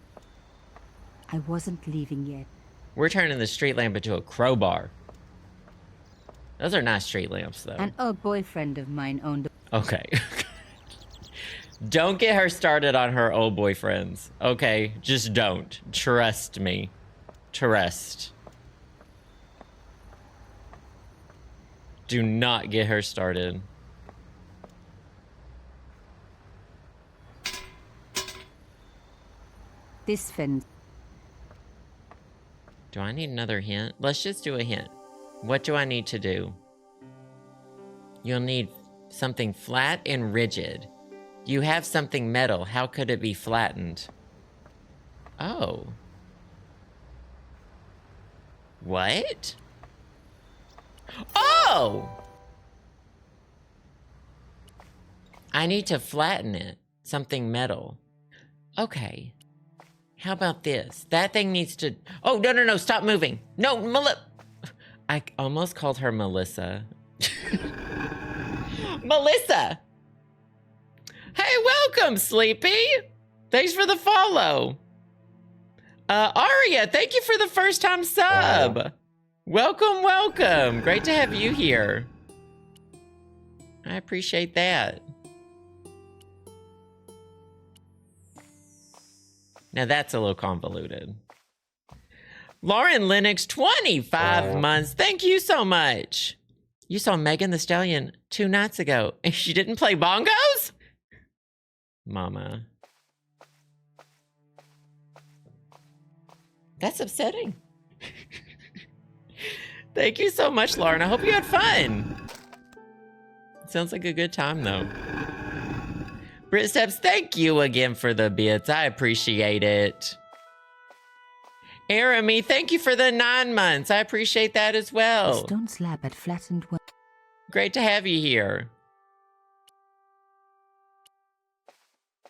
I wasn't leaving yet. We're turning the street lamp into a crowbar. Those are nice street lamps, though. An old boyfriend of mine owned... Okay. Don't get her started on her old boyfriends. Okay? Just don't. Trust me. Trust. Do not get her started. This fence... Do I need another hint? Let's just do a hint. What do I need to do? You'll need something flat and rigid. You have something metal. How could it be flattened? Oh. What? Oh! I need to flatten it. Something metal. Okay. How about this? That thing needs to... Oh, no, stop moving. No, I almost called her Melissa. Melissa! Hey, welcome, Sleepy! Thanks for the follow. Aria, thank you for the first time sub. Welcome, welcome. Great to have you here. I appreciate that. Now that's a little convoluted. Lauren Lennox, 25 months. Thank you so much. You saw Megan Thee Stallion 2 nights ago and she didn't play bongos? Mama. That's upsetting. Thank you so much, Lauren. I hope you had fun. Sounds like a good time, though. Brit Steps, thank you again for the bits. I appreciate it. Arami, thank you for the 9 months. I appreciate that as The well. stone slab had flattened well. Great to have you here.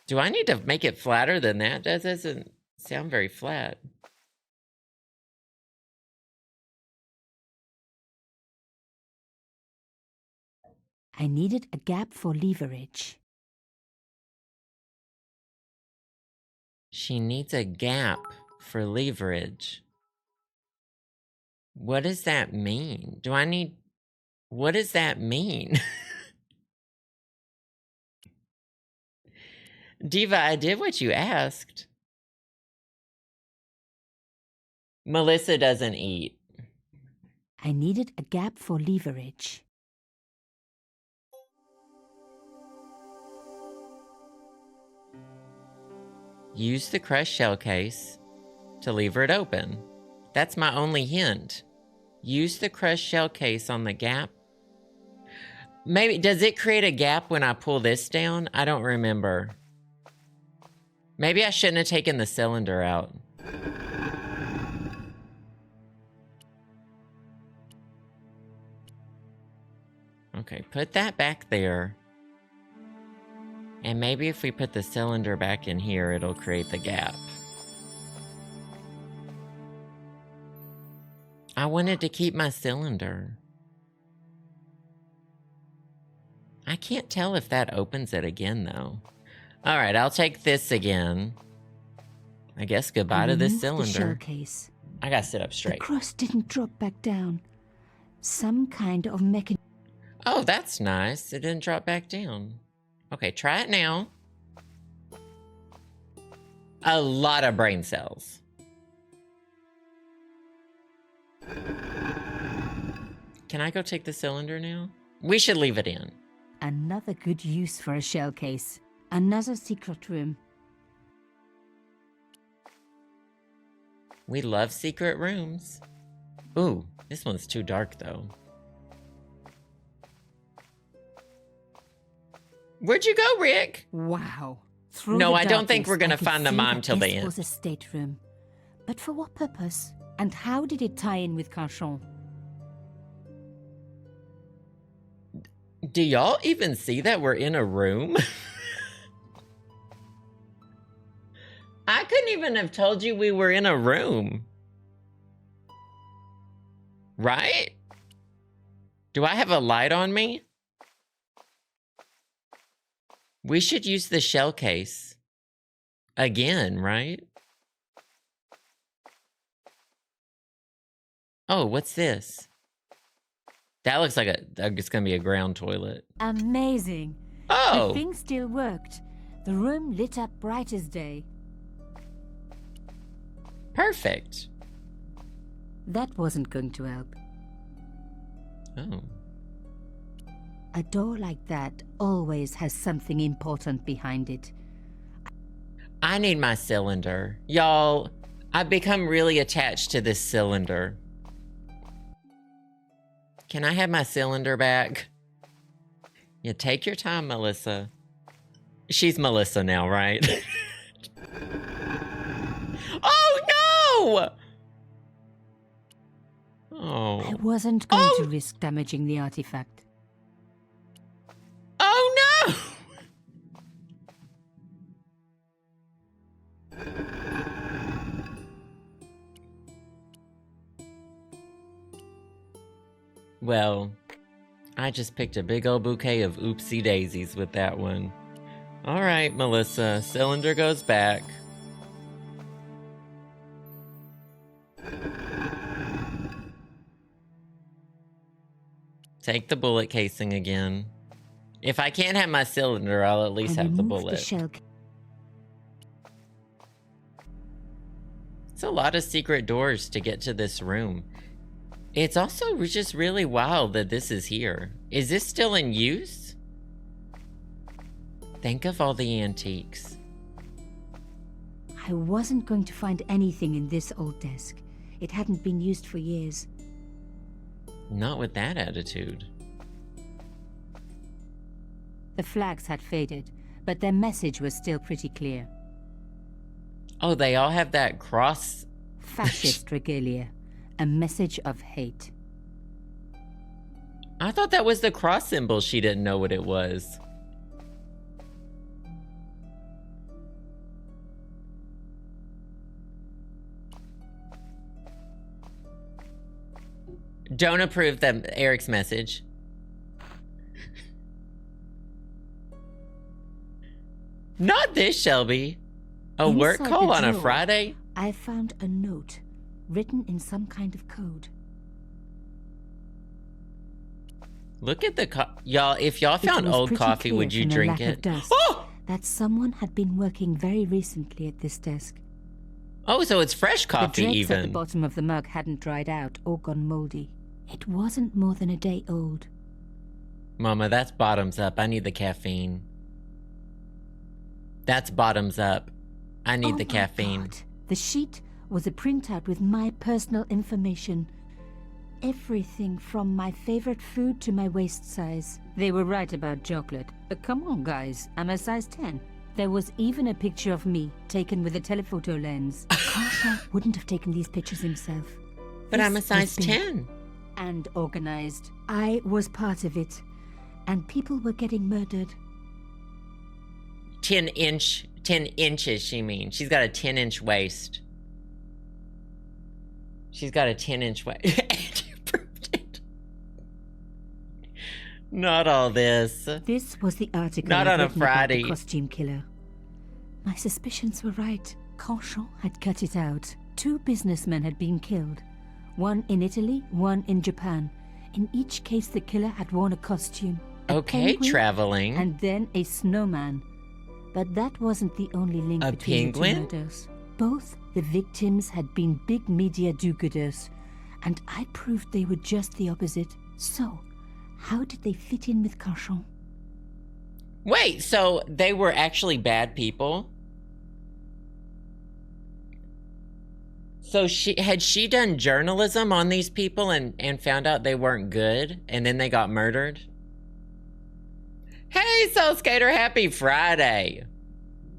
Do I need to make it flatter than that? That doesn't sound very flat. I needed a gap for leverage. She needs a gap for leverage. What does that mean? What does that mean? Diva, I did what you asked. Melissa doesn't eat. I needed a gap for leverage. Use the crushed shell case to lever it open. That's my only hint. Use the crushed shell case on the gap. Maybe, does it create a gap when I pull this down? I don't remember. Maybe I shouldn't have taken the cylinder out. Okay, put that back there. And maybe if we put the cylinder back in here, it'll create the gap. I wanted to keep my cylinder. I can't tell if that opens it again, though. All right, I'll take this again. I guess goodbye to this The shell cylinder. case. I gotta sit up The straight. cross didn't drop back down. Some kind of mechanism. Oh, that's nice. It didn't drop back down. Okay, try it now. A lot of brain cells. Can I go take the cylinder now? We should leave it in. Another good use for a shell case. Another secret room. We love secret rooms. Ooh, this one's too dark though. Where'd you go, Rick? Wow. Through No, the I don't think darkness, we're gonna I could find the see mime that till the this end. was a stateroom. But for what purpose? And how did it tie in with Carchon? Do y'all even see that we're in a room? I couldn't even have told you we were in a room. Right? Do I have a light on me? We should use the shell case. Again, right? Oh, what's this? That looks like it's gonna be a ground toilet. Amazing. Oh! The thing still worked. The room lit up bright as day. Perfect. That wasn't going to help. Oh. A door like that always has something important behind it. I need my cylinder. Y'all, I've become really attached to this cylinder. Can I have my cylinder back? Yeah, take your time, Melissa. She's Melissa now, right? Oh, no! Oh. I wasn't going to risk damaging the artifact. Oh, no! Well, I just picked a big old bouquet of oopsie daisies with that one. All right, Melissa, cylinder goes back. Take the bullet casing again. If I can't have my cylinder, I'll at least have the bullet. It's a lot of secret doors to get to this room. It's also just really wild that this is here. Is this still in use? Think of all the antiques. I wasn't going to find anything in this old desk. It hadn't been used for years. Not with that attitude. The flags had faded, but their message was still pretty clear. Oh, they all have that cross. Fascist regalia. A message of hate. I thought that was the cross symbol. She didn't know what it was. Don't approve Eric's message. Not this, Shelby. A work Inside call the on a drawer, Friday? I found a note written in some kind of code. Look at the y'all. If y'all found It was old pretty coffee, clear would you from the drink lack of it? dust Oh! That someone had been working very recently at this desk. Oh, so it's fresh The coffee dregs even. at the bottom of the mug hadn't dried out or gone moldy. It wasn't more than a day old. Mama, that's bottoms up. I need the caffeine. That's bottoms up. I need the caffeine. God. The sheet was a printout with my personal information. Everything from my favorite food to my waist size. They were right about chocolate. Come on, guys. I'm a size 10. There was even a picture of me, taken with a telephoto lens. Carshall wouldn't have taken these pictures himself. But I'm a This size was big 10. and organized. I was part of it. And people were getting murdered. 10 inches, she means. She's got a 10-inch waist. She's got a 10-inch waist. You proved it. Not all this. This was the article Not on a written about Friday. the costume killer. My suspicions were right. Canchon had cut it out. 2 businessmen had been killed. One in Italy, one in Japan. In each case, the killer had worn a costume. A Okay, penguin, traveling. and then a snowman. But that wasn't the only link A between penguin? the 2 murders. Both the victims had been big media do-gooders, and I proved they were just the opposite. So, how did they fit in with Canchon? Wait, so they were actually bad people? So had she done journalism on these people and found out they weren't good, and then they got murdered? Hey, Soul Skater, happy Friday.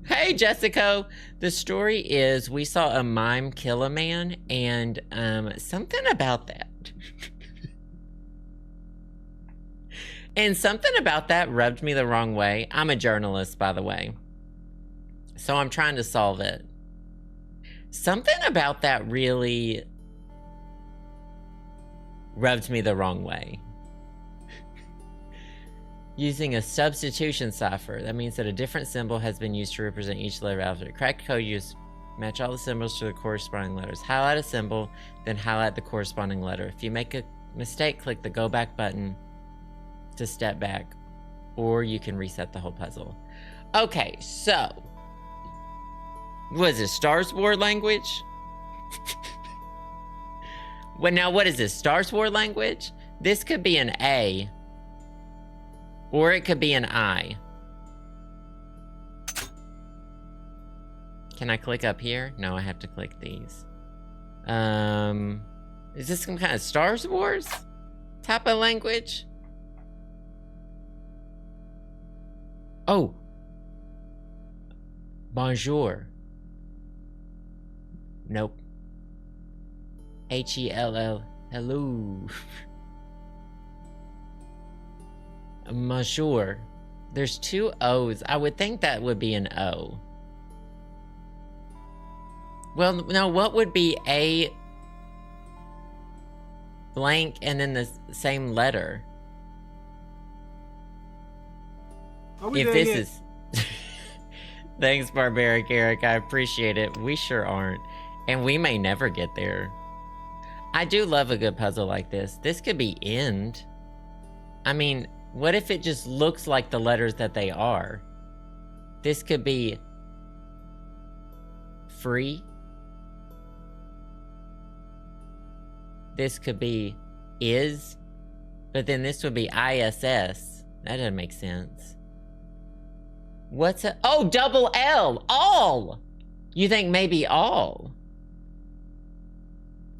Hey, Jessica. The story is we saw a mime kill a man, and something about that. And something about that rubbed me the wrong way. I'm a journalist, by the way. So I'm trying to solve it. Something about that really rubbed me the wrong way. Using a substitution cipher. That means that a different symbol has been used to represent each letter of the alphabet. Crack code use. Match all the symbols to the corresponding letters. Highlight a symbol, then highlight the corresponding letter. If you make a mistake, click the go back button to step back, or you can reset the whole puzzle. Okay, so was it Star Wars language? Well, now what is this? Star Wars language? This could be an A, or it could be an I. Can I click up here? No, I have to click these. Is this some kind of Star Wars type of language? Oh. Bonjour. Nope. H-E-L-L. Hello. Bonjour. There's 2 O's. I would think that would be an O. Well, no, what would be a blank and then the same letter? If this is... Thanks, Barbaric Eric. I appreciate it. We sure aren't. And we may never get there. I do love a good puzzle like this. This could be end. I mean, what if it just looks like the letters that they are? This could be free. This could be is. But then this would be ISS. That doesn't make sense. What's a... Oh, double L. All. You think maybe all.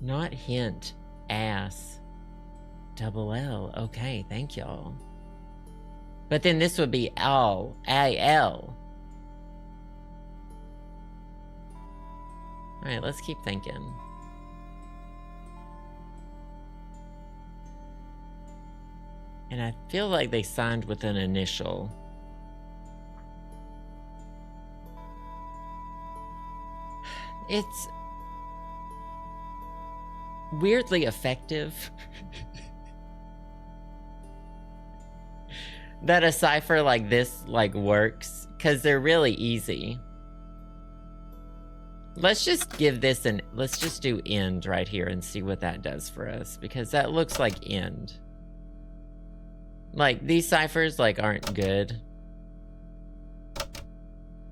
Not hint. Ass. Double L. Okay, thank y'all. But then this would be all. A-L. Alright, let's keep thinking. And I feel like they signed with an initial. It's weirdly effective that a cipher like this works, because they're really easy. Let's just give this an... Let's just do end right here and see what that does for us, because that looks like end. Like, these ciphers, aren't good.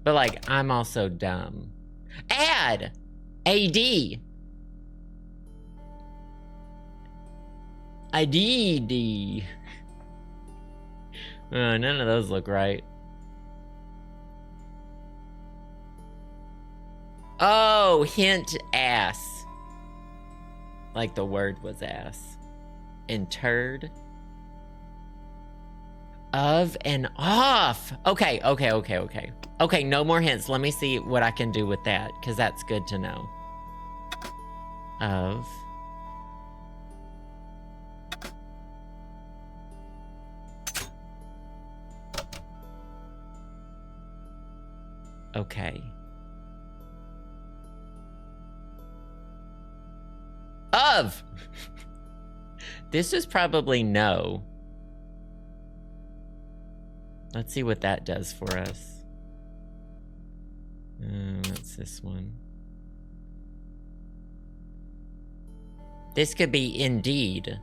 But, I'm also dumb. Add! AD! IDD. None of those look right. Oh, hint ass. Like the word was ass. Interred. Of and off. Okay. Okay, no more hints. Let me see what I can do with that, because that's good to know. Of. Okay. Of. This is probably no. Let's see what that does for us. What's this one? This could be indeed.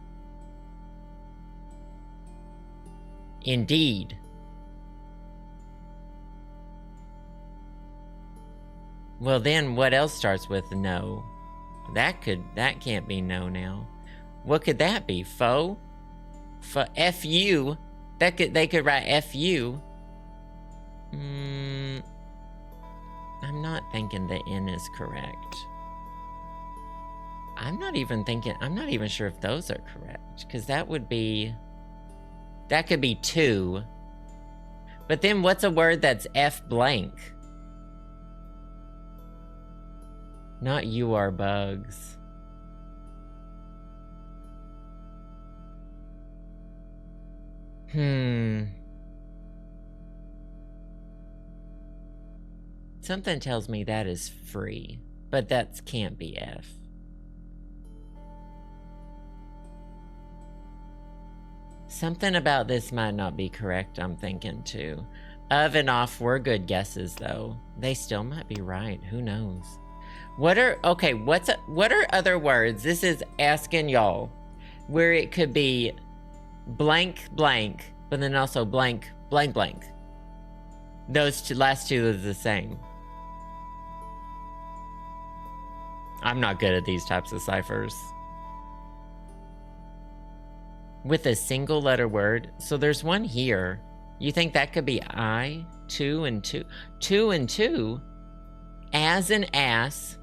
Indeed. Well, then what else starts with no? That can't be no now. What could that be? Foe? F-U? They could write FU. I'm not thinking the N is correct. I'm not even sure if those are correct, because that could be two. But then what's a word that's F blank? Not you are bugs. Something tells me that is free, but that can't be F. Something about this might not be correct, I'm thinking too. Of and off were good guesses though. They still might be right, who knows? What are other words? This is asking y'all, where it could be blank blank, but then also blank blank blank. Those last two is the same. I'm not good at these types of ciphers. With a single letter word. So there's one here. You think that could be I? 2 and 2. 2 and 2. As and ass.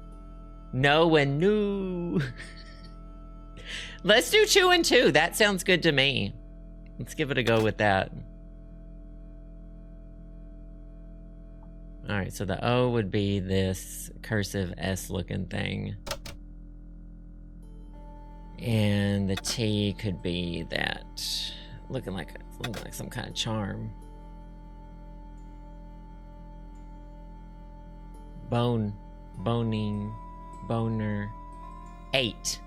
No and new. Let's do 2 and 2. That sounds good to me. Let's give it a go with that. Alright, so the O would be this cursive S looking thing. And the T could be that looking like some kind of charm. Boning, boner, 8.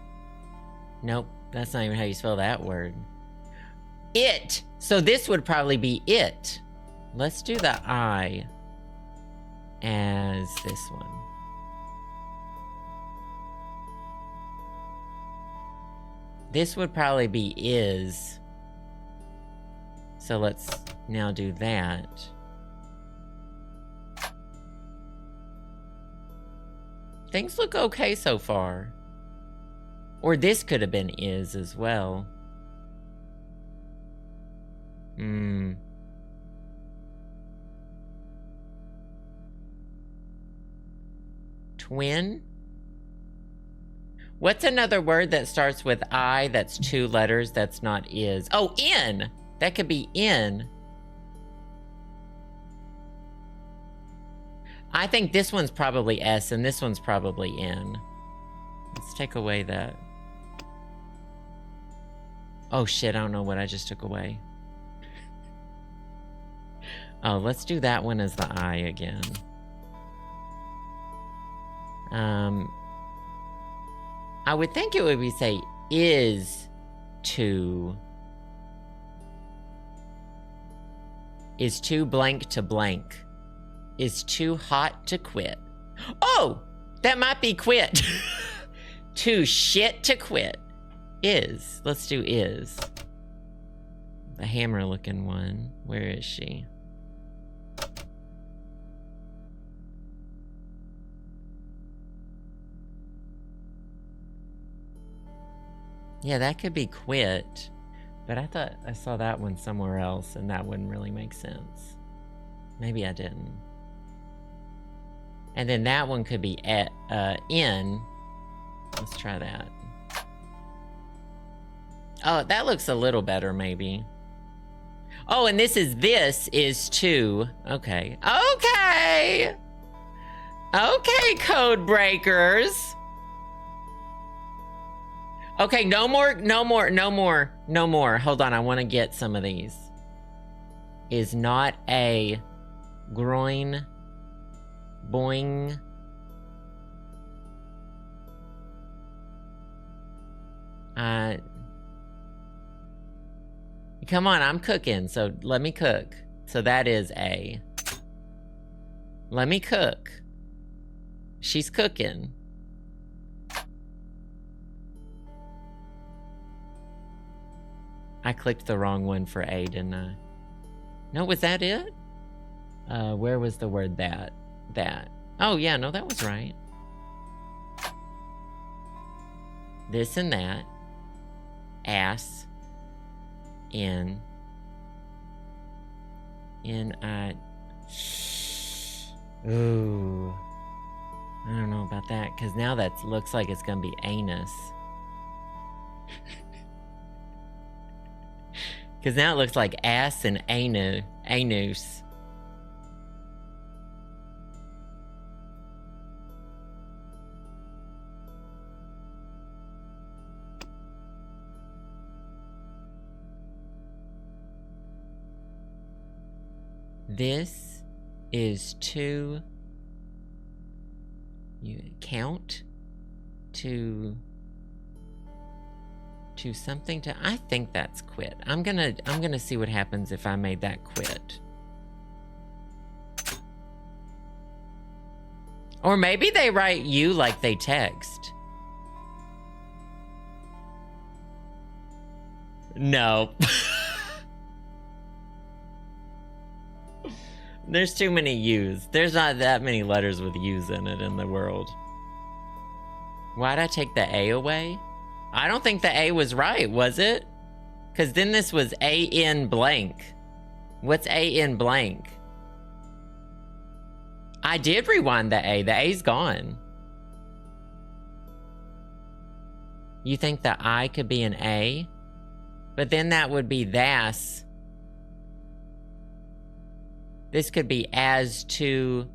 Nope, that's not even how you spell that word. It. So this would probably be it. Let's do the I as this one. This would probably be is. So let's now do that. Things look okay so far. Or this could have been is as well. Twin? What's another word that starts with I that's 2 letters that's not is? Oh, in! That could be in. I think this one's probably S and this one's probably N. Let's take away that. Oh shit, I don't know what I just took away. Oh, let's do that one as the I again. I would think it would be say is to blank to blank. Is too hot to quit. Oh, that might be quit. Too shit to quit. Is. Let's do is. The hammer looking one. Where is she? Yeah, that could be quit. But I thought I saw that one somewhere else and that wouldn't really make sense. Maybe I didn't. And then that one could be in. Let's try that. Oh, that looks a little better, maybe. Oh, and this is to. Okay. Okay! Okay, code breakers. Okay, no more. Hold on, I want to get some of these. Is not a groin. Boing. Come on, I'm cooking, so let me cook. So that is a. Let me cook. She's cooking. I clicked the wrong one for A, didn't I? No, was that it? Where was the word that? That. Oh, yeah, no, that was right. This and that. Ass. In. Ooh. I don't know about that, because now that looks like it's going to be anus. Because now it looks like ass and anus. This is to count to something to. I think that's quit. I'm gonna see what happens if I made that quit. Or maybe they write you like they text. No. There's too many U's. There's not that many letters with U's in it in the world. Why'd I take the A away? I don't think the A was right, was it? Because then this was A in blank. What's A in blank? I did rewind the A. The A's gone. You think the I could be an A? But then that would be das. This could be as to.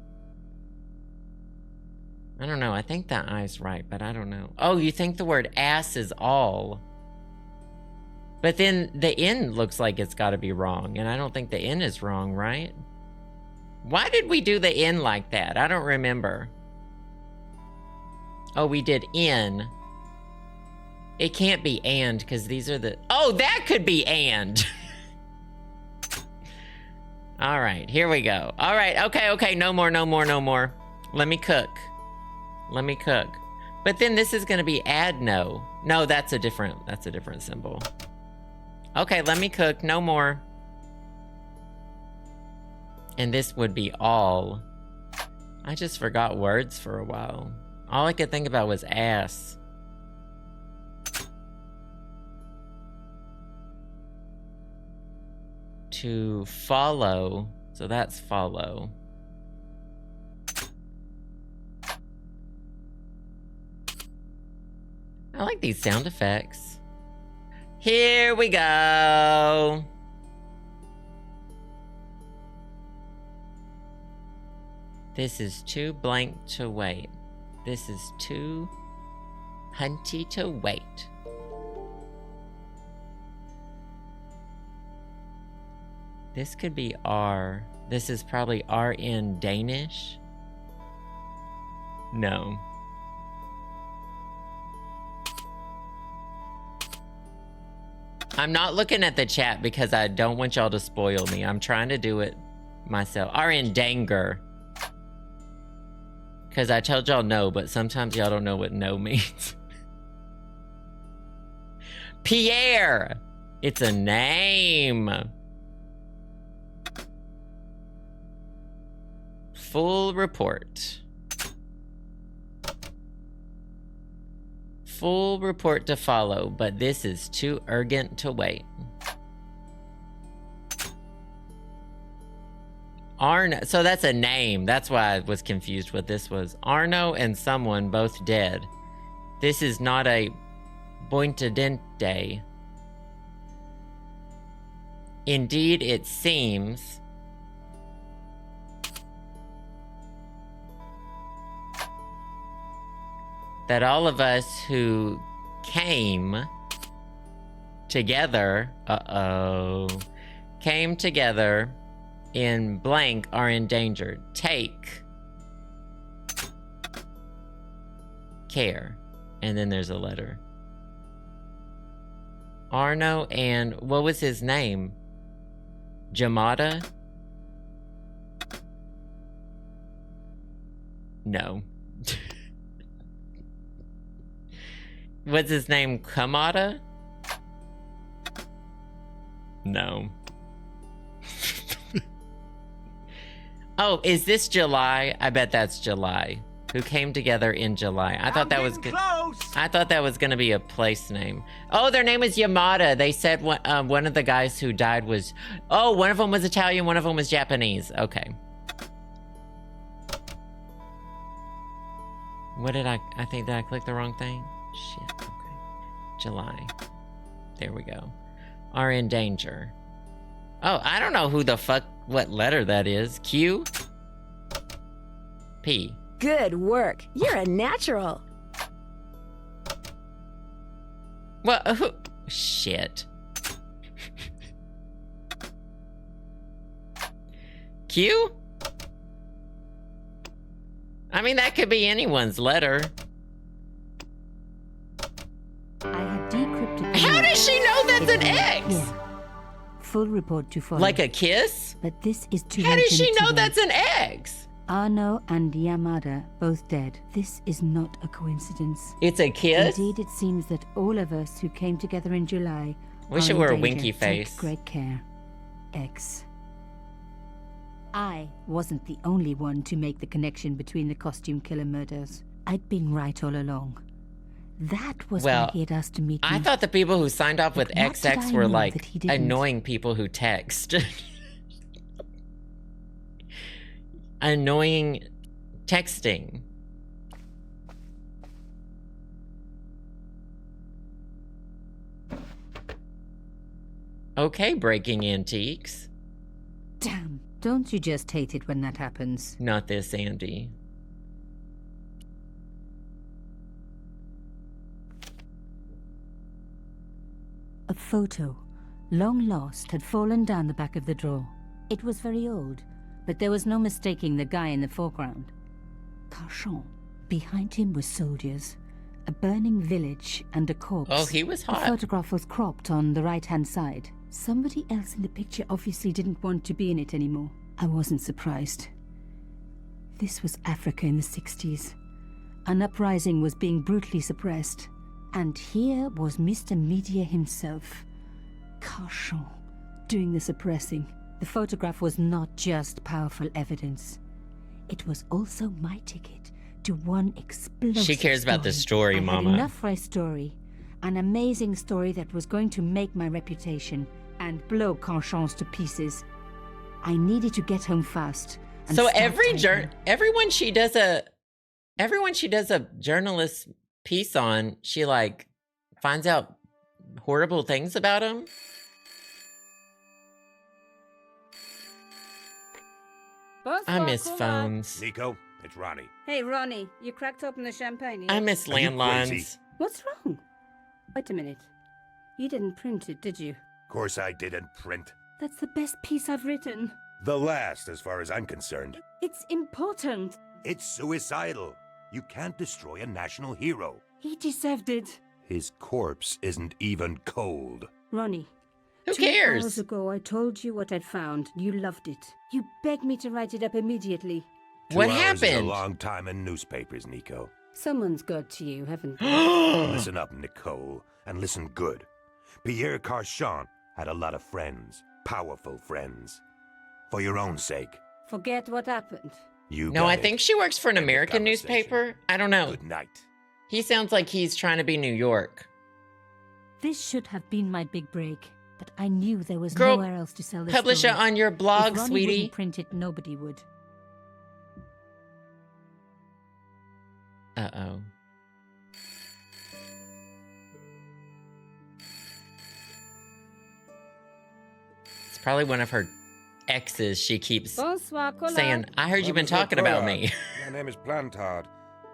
I don't know. I think that I's right, but I don't know. Oh, you think the word ass is all. But then the N looks like it's got to be wrong, and I don't think the N is wrong, right? Why did we do the N like that? I don't remember. Oh, we did N. It can't be and, because these are the... Oh, that could be and. All right, here we go. All right, okay. No more. Let me cook. But then this is going to be add no. No, that's a different symbol. Okay, let me cook. No more. And this would be all. I just forgot words for a while. All I could think about was ass. To follow. So that's follow. I like these sound effects. Here we go. This is too blank to wait. This is too hunty to wait. This could be R. This is probably R in Danish. No. I'm not looking at the chat because I don't want y'all to spoil me. I'm trying to do it myself. R in Danger. Because I told y'all no, but sometimes y'all don't know what no means. Pierre! It's a name. Full report. Full report to follow, but this is too urgent to wait. Arno, so that's a name. That's why I was confused what this was. Arno and someone both dead. This is not a Bointadente. Indeed, it seems. That all of us who came together, came together in blank are endangered. Take care. And then there's a letter. Arno and, what was his name? Jamada? No. What's his name? Kamada? No. Oh, is this July? I bet that's July. Who came together in July. I thought that was good. I thought that was gonna be a place name. Oh, their name is Yamada. They said one of the guys who died was, oh, one of them was Italian, one of them was Japanese. Okay. What did I think, did I click the wrong thing? Shit, okay. July. There we go. Are in danger. Oh, I don't know who the fuck, what letter that is. Q? P. Good work. You're a natural. Well, who? Shit. Q? I mean, that could be anyone's letter. I have decrypted. How does she know that's an X? Yeah. Full report to follow. Like a kiss? But this is too. How does she know wait. that's an X? Arno and Yamada both dead. This is not a coincidence. It's a kiss? Indeed, it seems that all of us who came together in July Wish are it in were a danger. winky Take face. great care. X. I wasn't the only one to make the connection between the costume killer murders. I'd been right all along. That was why he had asked to meet me. I thought the people who signed off with But what did XX I were know like that he didn't? annoying people who text. Annoying texting. Okay, breaking antiques. Damn, don't you just hate it when that happens? Not this, Andy. A photo, long lost, had fallen down the back of the drawer. It was very old, but there was no mistaking the guy in the foreground. Carchon. Behind him were soldiers, a burning village, and a corpse. Oh, he was The hot. photograph was cropped on the right-hand side. Somebody else in the picture obviously didn't want to be in it anymore. I wasn't surprised. This was Africa in the 60s. An uprising was being brutally suppressed. And here was Mr. Media himself, Carchon, doing the suppressing. The photograph was not just powerful evidence. It was also my ticket to one explosive She cares about the story, I Mama. had enough for a story. An amazing story that was going to make my reputation and blow Conchance to pieces. I needed to get home fast. And So start everyone she does a journalist piece on, she like finds out horrible things about him. I miss phones. Nico, it's Ronnie. Hey, Ronnie, you cracked open the champagne yet? I miss Are you landlines. crazy? What's wrong? Wait a minute. You didn't print it, did you? Of course I didn't print. That's the best piece I've written. The last, as far as I'm concerned. It's important. It's suicidal. You can't destroy a national hero. He deserved it. His corpse isn't even cold. Ronnie. Who 2 cares? hours ago, I told you what I'd found. You loved it. You begged me to write it up immediately. Two What hours is a happened? long time in newspapers, Nico. Someone's got to you, haven't they? Listen up, Nicole, and listen good. Pierre Carchon had a lot of friends, powerful friends. For your own sake, Forget what happened. you No, got I it. think she works for an End of American conversation. newspaper. I don't know. Good night. He sounds like he's trying to be New York. This should have been my big break, but I knew there was Girl, nowhere else to sell this Publish it story. on your blog, if Ronnie sweetie. wouldn't print it, nobody would. Uh-oh. It's probably one of her exes she keeps Bonsoir, Collard. saying, I heard you've been Monsieur talking about Collard, me. My name is Plantard.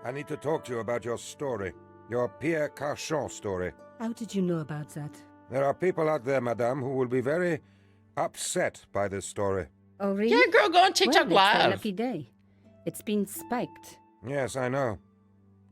I need to talk to you about your story. Your Pierre Carchon story. How did you know about that? There are people out there, madame, who will be very upset by this story. Oh, really? Yeah, girl, go on TikTok well, it's a Live. lucky day. It's been spiked. Yes, I know.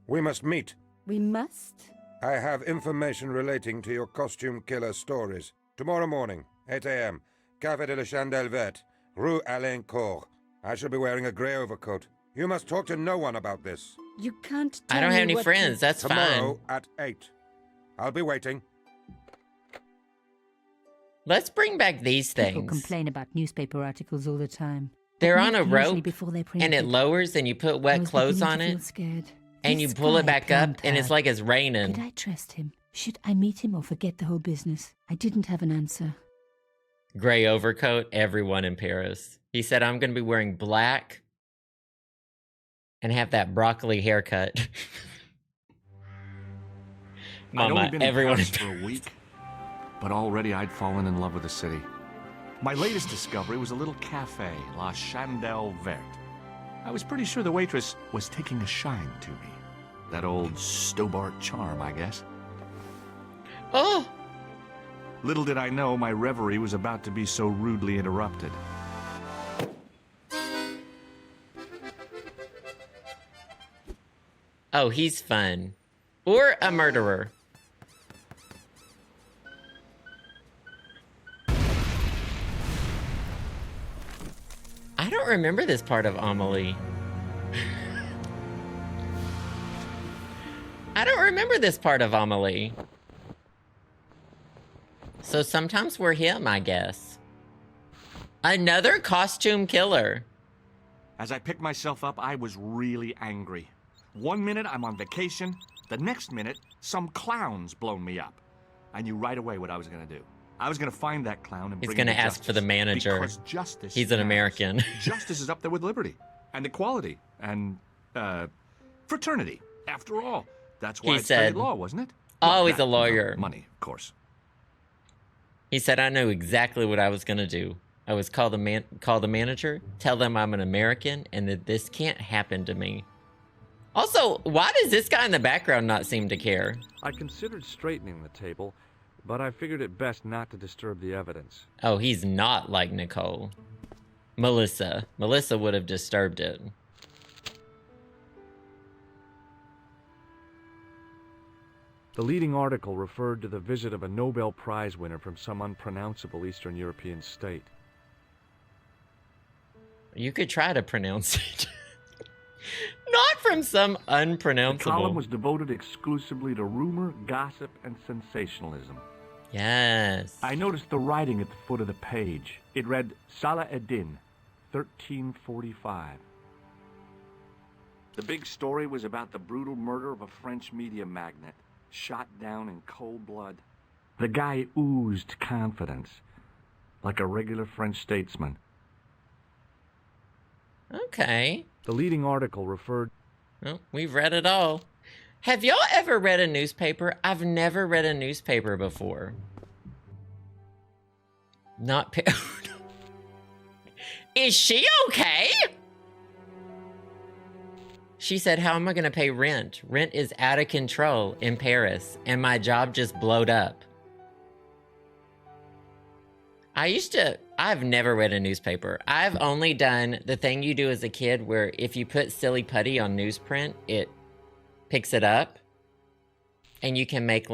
We must meet. We must? I have information relating to your costume killer stories. Tomorrow morning, 8 a.m., Café de la Chandelle Verte, Rue Alain Court. I shall be wearing a grey overcoat. You must talk to no one about this. You can't tell I don't have me any what friends. To... That's Tomorrow fine. at 8. I'll be waiting. Let's bring back these People things. complain about newspaper articles all the time. They're But on not a usually rope, before they're and it printed. lowers, and you put I wet was clothes beginning on to feel it, scared. and you This pull it guy, back up, and it's Plantard. like it's raining. Could I trust him? Should I meet him or forget the whole business? I didn't have an answer. Gray overcoat, everyone in Paris. He said, I'm going to be wearing black and have that broccoli haircut. I'd only Mama, been in everyone Paris for a week, but already I'd fallen in love with the city. My latest discovery was a little cafe, La Chandelle Verte. I was pretty sure the waitress was taking a shine to me. That old Stobart charm, I guess. Oh, Little did I know my reverie was about to be so rudely interrupted. oh, he's fun. Or a murderer. I don't remember this part of Amelie. I don't remember this part of Amelie. So sometimes we're him, I guess. Another costume killer. As I picked myself up, I was really angry. 1 minute I'm on vacation, the next minute some clown's blown me up. I knew right away what I was gonna do. I was gonna find that clown and He's bring gonna him to ask for the justice, manager. Because justice He's an matters. American. Justice is up there with liberty and equality and fraternity. After all, that's why He I studied said- law, wasn't it? Oh, he's that, a lawyer. Money, of course. He said, I knew exactly what I was going to do. I was call the manager, tell them I'm an American, and that this can't happen to me. Also, why does this guy in the background not seem to care? I considered straightening the table, but I figured it best not to disturb the evidence. Oh, he's not like Nicole. Melissa. Melissa would have disturbed it. The leading article referred to the visit of a Nobel Prize winner from some unpronounceable Eastern European state. You could try to pronounce it. Not from some The column unpronounceable. was devoted exclusively to rumor, gossip, and sensationalism. Yes. I noticed the writing at the foot of the page. It read Salah Eddin, 1345. The big story was about the brutal murder of a French media magnate, shot down in cold blood. The guy oozed confidence, like a regular French statesman. Okay. The leading article referred... Well, we've read it all. Have y'all ever read a newspaper? I've never read a newspaper before. Not... Is she okay? She said, how am I going to pay rent? Rent is out of control in Paris, and my job just blowed up. I've never read a newspaper. I've only done the thing you do as a kid where if you put silly putty on newsprint, it picks it up. And you can make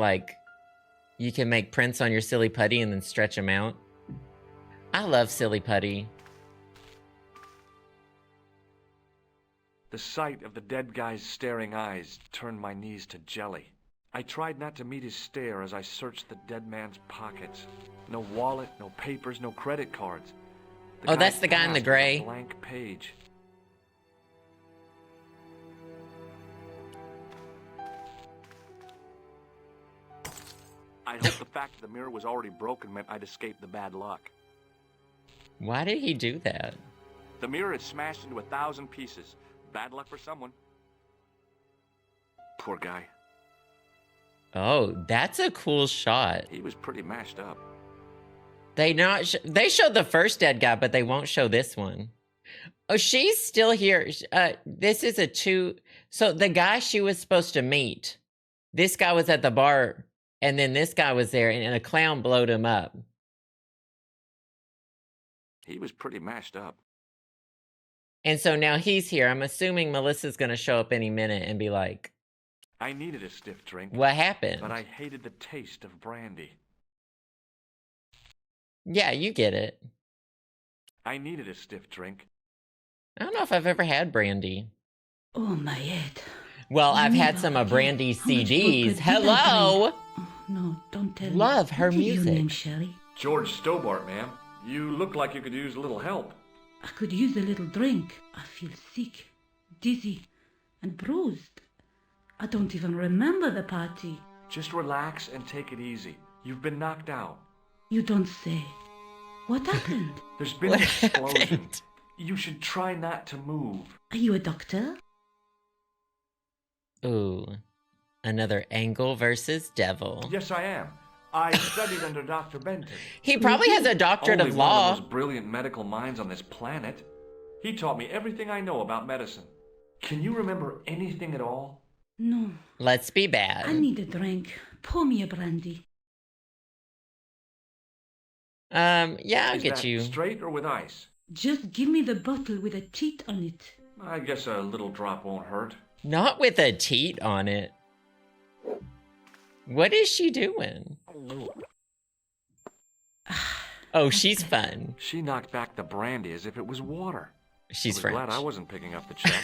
prints on your silly putty and then stretch them out. I love silly putty. The sight of the dead guy's staring eyes turned my knees to jelly. I tried not to meet his stare as I searched the dead man's pockets. No wallet, no papers, no credit cards. Oh, that's the guy in the gray. Blank page. I hoped the fact that the mirror was already broken meant I'd escaped the bad luck. Why did he do that? The mirror had smashed into 1,000 pieces. Bad luck for someone. Poor guy. Oh, that's a cool shot. He was pretty mashed up. They showed the first dead guy, but they won't show this one. Oh, she's still here. This is a two. So the guy she was supposed to meet, this guy was at the bar, and then this guy was there, and a clown blowed him up. He was pretty mashed up. And so now he's here. I'm assuming Melissa's going to show up any minute and be like, I needed a stiff drink. What happened? But I hated the taste of brandy. Yeah, you get it. I needed a stiff drink. I don't know if I've ever had brandy. Oh, my head. Well, I've had some of Brandy's CDs. Hello! Oh, no, don't tell me. Love her What is music. your name, Shelley? George Stobart, ma'am. You look like you could use a little help. I could use a little drink. I feel sick, dizzy, and bruised. I don't even remember the party. Just relax and take it easy. You've been knocked out. You don't say. What happened? There's been an explosion. You should try not to move. Are you a doctor? Ooh. Another Angle versus Devil. Yes, I am. I studied under Dr. Benton. He probably has a doctorate of Only law. one of the most brilliant medical minds on this planet. He taught me everything I know about medicine. Can you remember anything at all? No. Let's be bad. I need a drink. Pour me a brandy. Yeah, I'll Is get that you. straight or with ice? Just give me the bottle with a teat on it. I guess a little drop won't hurt. Not with a teat on it. What is she doing? Oh, she's fun. She knocked back the brandy as if it was water. She's I was French. glad I wasn't picking up the check.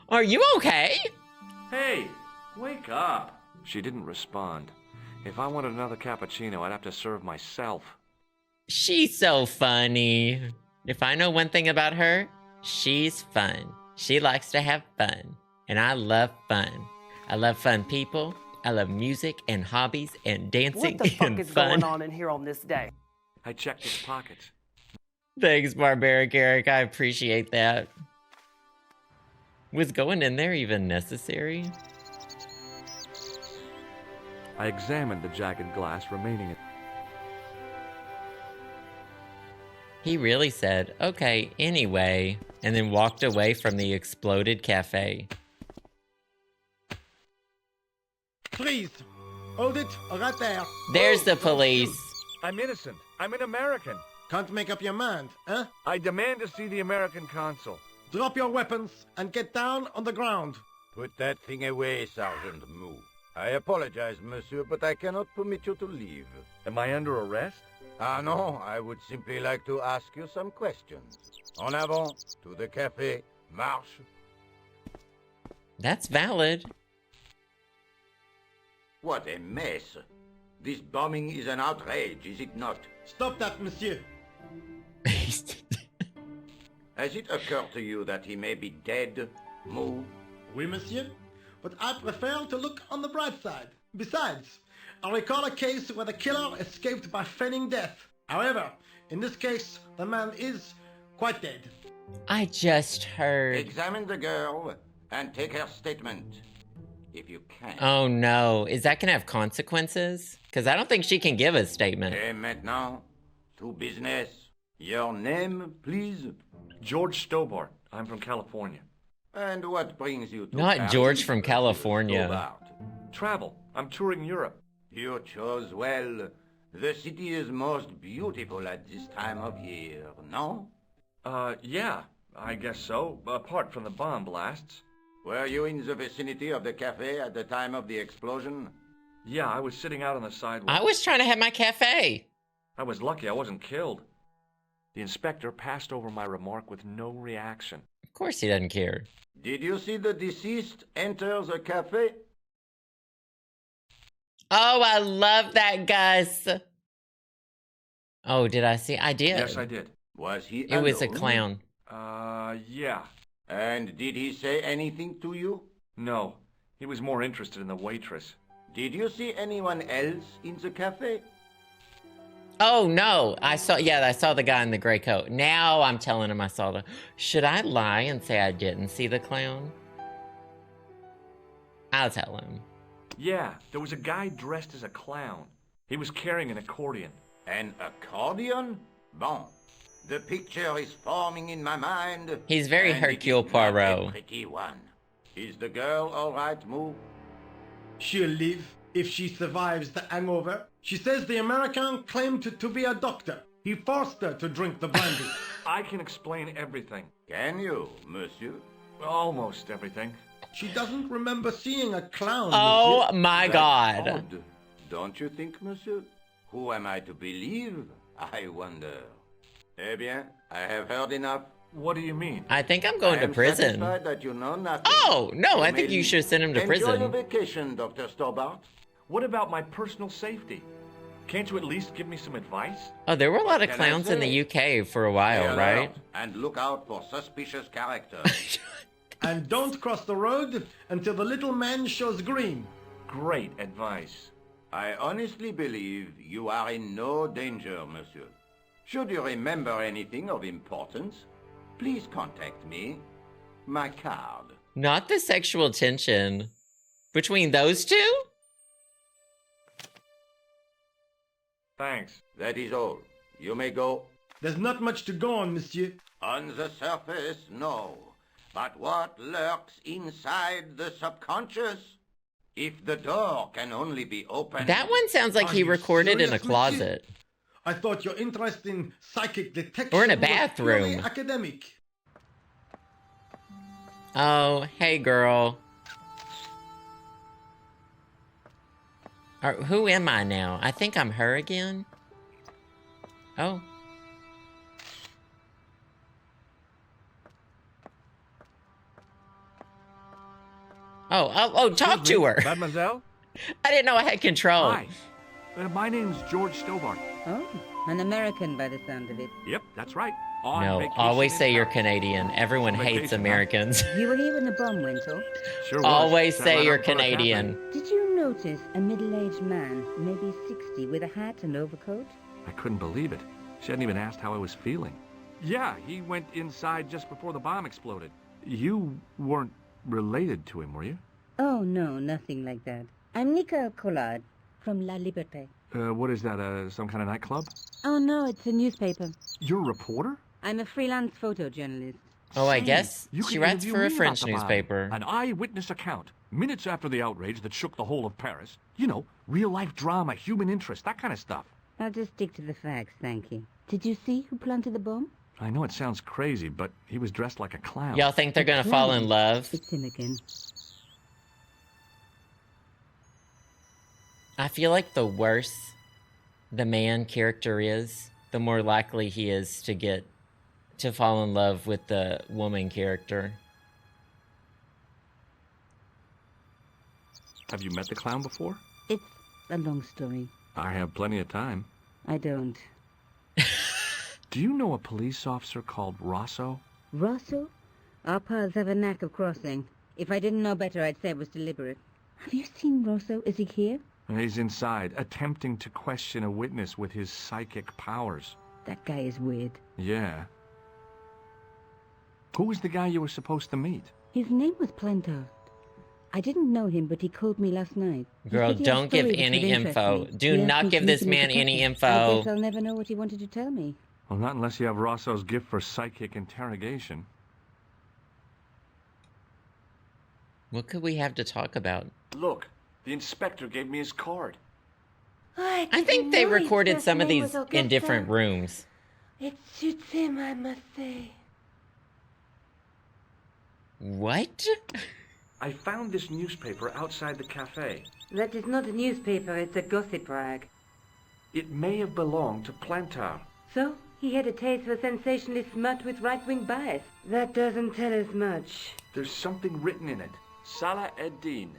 Are you okay? Hey, wake up. She didn't respond. If I wanted another cappuccino, I'd have to serve myself. She's so funny. If I know one thing about her, she's fun. She likes to have fun. And I love fun. I love fun people. I love music and hobbies and dancing What the fuck and is fun. going on in here on this day? I checked his pockets. Thanks, Barbaric Eric. I appreciate that. Was going in there even necessary? I examined the jagged glass remaining in. He really said, okay, anyway, and then walked away from the exploded cafe. Please, hold it right there. There's the police. I'm innocent. I'm an American. Can't make up your mind, huh? I demand to see the American consul. Drop your weapons and get down on the ground. Put that thing away, Sergeant Moo. I apologize, monsieur, but I cannot permit you to leave. Am I under arrest? Ah, no, I would simply like to ask you some questions. En avant, to the café, marche. That's valid. What a mess. This bombing is an outrage, is it not? Stop that, monsieur. Has it occurred to you that he may be dead, Moo? Oui, monsieur. But I prefer to look on the bright side. Besides, I recall a case where the killer escaped by feigning death. However, in this case, the man is quite dead. I just heard. Examine the girl and take her statement, if you can. Oh no, is that gonna have consequences? Because I don't think she can give a statement. Et maintenant, to business. Your name, please? George Stobart. I'm from California. And what brings you to Not Paris, George from Mr. California. Stobart? Travel. I'm touring Europe. You chose well. The city is most beautiful at this time of year, no? Yeah, I guess so, apart from the bomb blasts. Were you in the vicinity of the cafe at the time of the explosion? Yeah, I was sitting out on the sidewalk. I was trying to have my cafe. I was lucky I wasn't killed. The inspector passed over my remark with no reaction. Of course he doesn't care. Did you see the deceased enter the cafe? Oh, I love that, Gus. Oh, did I see? I did. Yes, I did. Was he It was a alone? clown. Yeah. And did he say anything to you? No, he was more interested in the waitress. Did you see anyone else in the cafe? Oh, no. I saw the guy in the gray coat. Now I'm telling him I saw the... Should I lie and say I didn't see the clown? I'll tell him. Yeah, there was a guy dressed as a clown. He was carrying an accordion. An accordion? Bon. The picture is forming in my mind. He's very and Hercule it is not Poirot. a pretty one. Is the girl all right, Moo? She'll live if she survives the hangover. She says the American claimed to be a doctor. He forced her to drink the brandy. I can explain everything. Can you, monsieur? Almost everything. She doesn't remember seeing a clown. Oh monsieur. my That's God. odd. Don't you think, monsieur? Who am I to believe? I wonder. Eh bien, I have heard enough. What do you mean? I think I'm going I to am prison. satisfied that you know nothing. Oh, no, I think may you should send him to enjoy your prison. vacation, Dr. Stobart. What about my personal safety? Can't you at least give me some advice? Oh, there were a lot of What can I clowns in say? the UK for a while, Stay right? alert and look out for suspicious characters. And don't cross the road until the little man shows green. Great advice. I honestly believe you are in no danger, monsieur. Should you remember anything of importance, please contact me. My card. Not the sexual tension between those two? Thanks. That is all. You may go. There's not much to go on, monsieur. On the surface, no. But what lurks inside the subconscious? If the door can only be opened... That one sounds like Are he you recorded in a serious, monsieur? closet. I thought your interest in psychic detection Or in a was purely bathroom. academic. Oh, hey, girl. Who am I now? I think I'm her again. Oh. Oh, talk to her. Mademoiselle? I didn't know I had control. Hi. My name's George Stobart. Oh, an American by the sound of it. Yep, that's right. On No, vacation always in say you're Paris. Canadian. Everyone On hates vacation, huh? Americans. You were here when the bomb went off. Sure was. Always Sat say right you're up in front of the Canadian. cafe. Did you notice a middle-aged man, maybe 60, with a hat and overcoat? I couldn't believe it. She hadn't even asked how I was feeling. Yeah, he went inside just before the bomb exploded. You weren't related to him, were you? Oh, no, nothing like that. I'm Nico Collard from La Liberté. What is that, some kind of nightclub? Oh, no, it's a newspaper. You're a reporter? I'm a freelance photojournalist. Oh, I Say, guess you she can writes interview for a me French about the bomb. newspaper. An eyewitness account. Minutes after the outrage that shook the whole of Paris. You know, real-life drama, human interest, that kind of stuff. I'll just stick to the facts, thank you. Did you see who planted the bomb? I know it sounds crazy, but he was dressed like a clown. Y'all think they're gonna fall in love? It's him again. I feel like the worse the man character is, the more likely he is to fall in love with the woman character. Have you met the clown before? It's a long story. I have plenty of time. I don't. Do you know a police officer called Rosso? Rosso? Our paths have a knack of crossing. If I didn't know better, I'd say it was deliberate. Have you seen Rosso? Is he here? He's inside, attempting to question a witness with his psychic powers. That guy is weird. Yeah. Who was the guy you were supposed to meet? His name was Plantar. I didn't know him, but he called me last night. Girl, don't give any info. Do not give this man any info. I guess I'll never know what he wanted to tell me. Well, not unless you have Rosso's gift for psychic interrogation. What could we have to talk about? Look, the inspector gave me his card. I think they recorded some of these in different rooms. It suits him, I must say. What? I found this newspaper outside the cafe. That is not a newspaper, it's a gossip rag. It may have belonged to Plantar. So, he had a taste for sensationalist smut with right-wing bias. That doesn't tell us much. There's something written in it. Salah Eddin,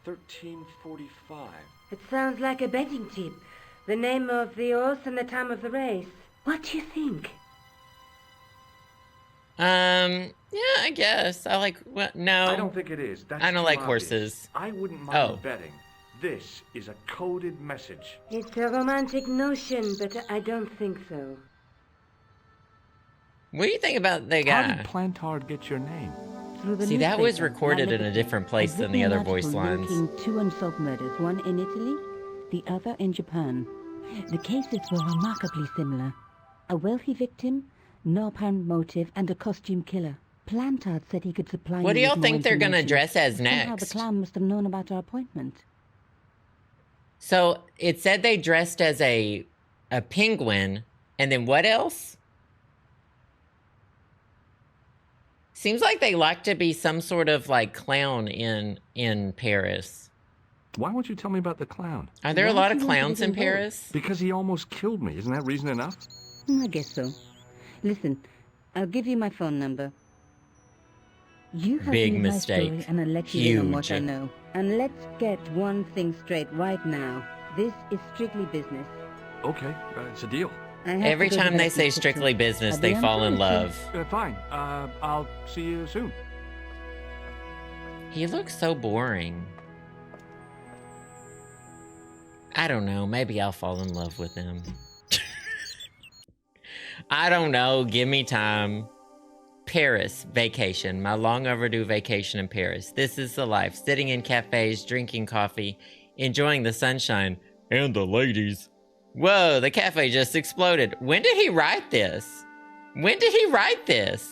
1345. It sounds like a betting tip. The name of the horse and the time of the race. What do you think? Yeah, I guess. I like, well, no. I don't think it is. That's I don't too like obvious. horses. I wouldn't mind betting. This is a coded message. It's a romantic notion, but I don't think so. What do you think about the guy? How did Plantar get your name? See, that was recorded in a different place than the other voice lines. Two unsolved murders, one in Italy, the other in Japan. The cases were remarkably similar. A wealthy victim, no apparent motive, and a costume killer. Plantard said he could supply. What do y'all think they're gonna dress as Somehow next? the clown must have known about our appointment. So it said they dressed as a penguin, and then what else? Seems like they like to be some sort of like clown in Paris. Why won't you tell me about the clown? Are there a lot of clowns in Paris? Because he almost killed me. Isn't that reason enough? I guess so. Listen, I'll give you my phone number. You have Big me my mistake. story, and I'll let you in on what I Huge. know. And let's get one thing straight right now. This is strictly business. Okay, it's a deal. I have Every to go to time that they say reception. strictly business, I'll they be on fall in time, love. Fine. I'll see you soon. He looks so boring. I don't know. Maybe I'll fall in love with him. I don't know. Give me time. Paris vacation. My long overdue vacation in Paris. This is the life. Sitting in cafes, drinking coffee, enjoying the sunshine and the ladies. Whoa, the cafe just exploded. When did he write this? When did he write this?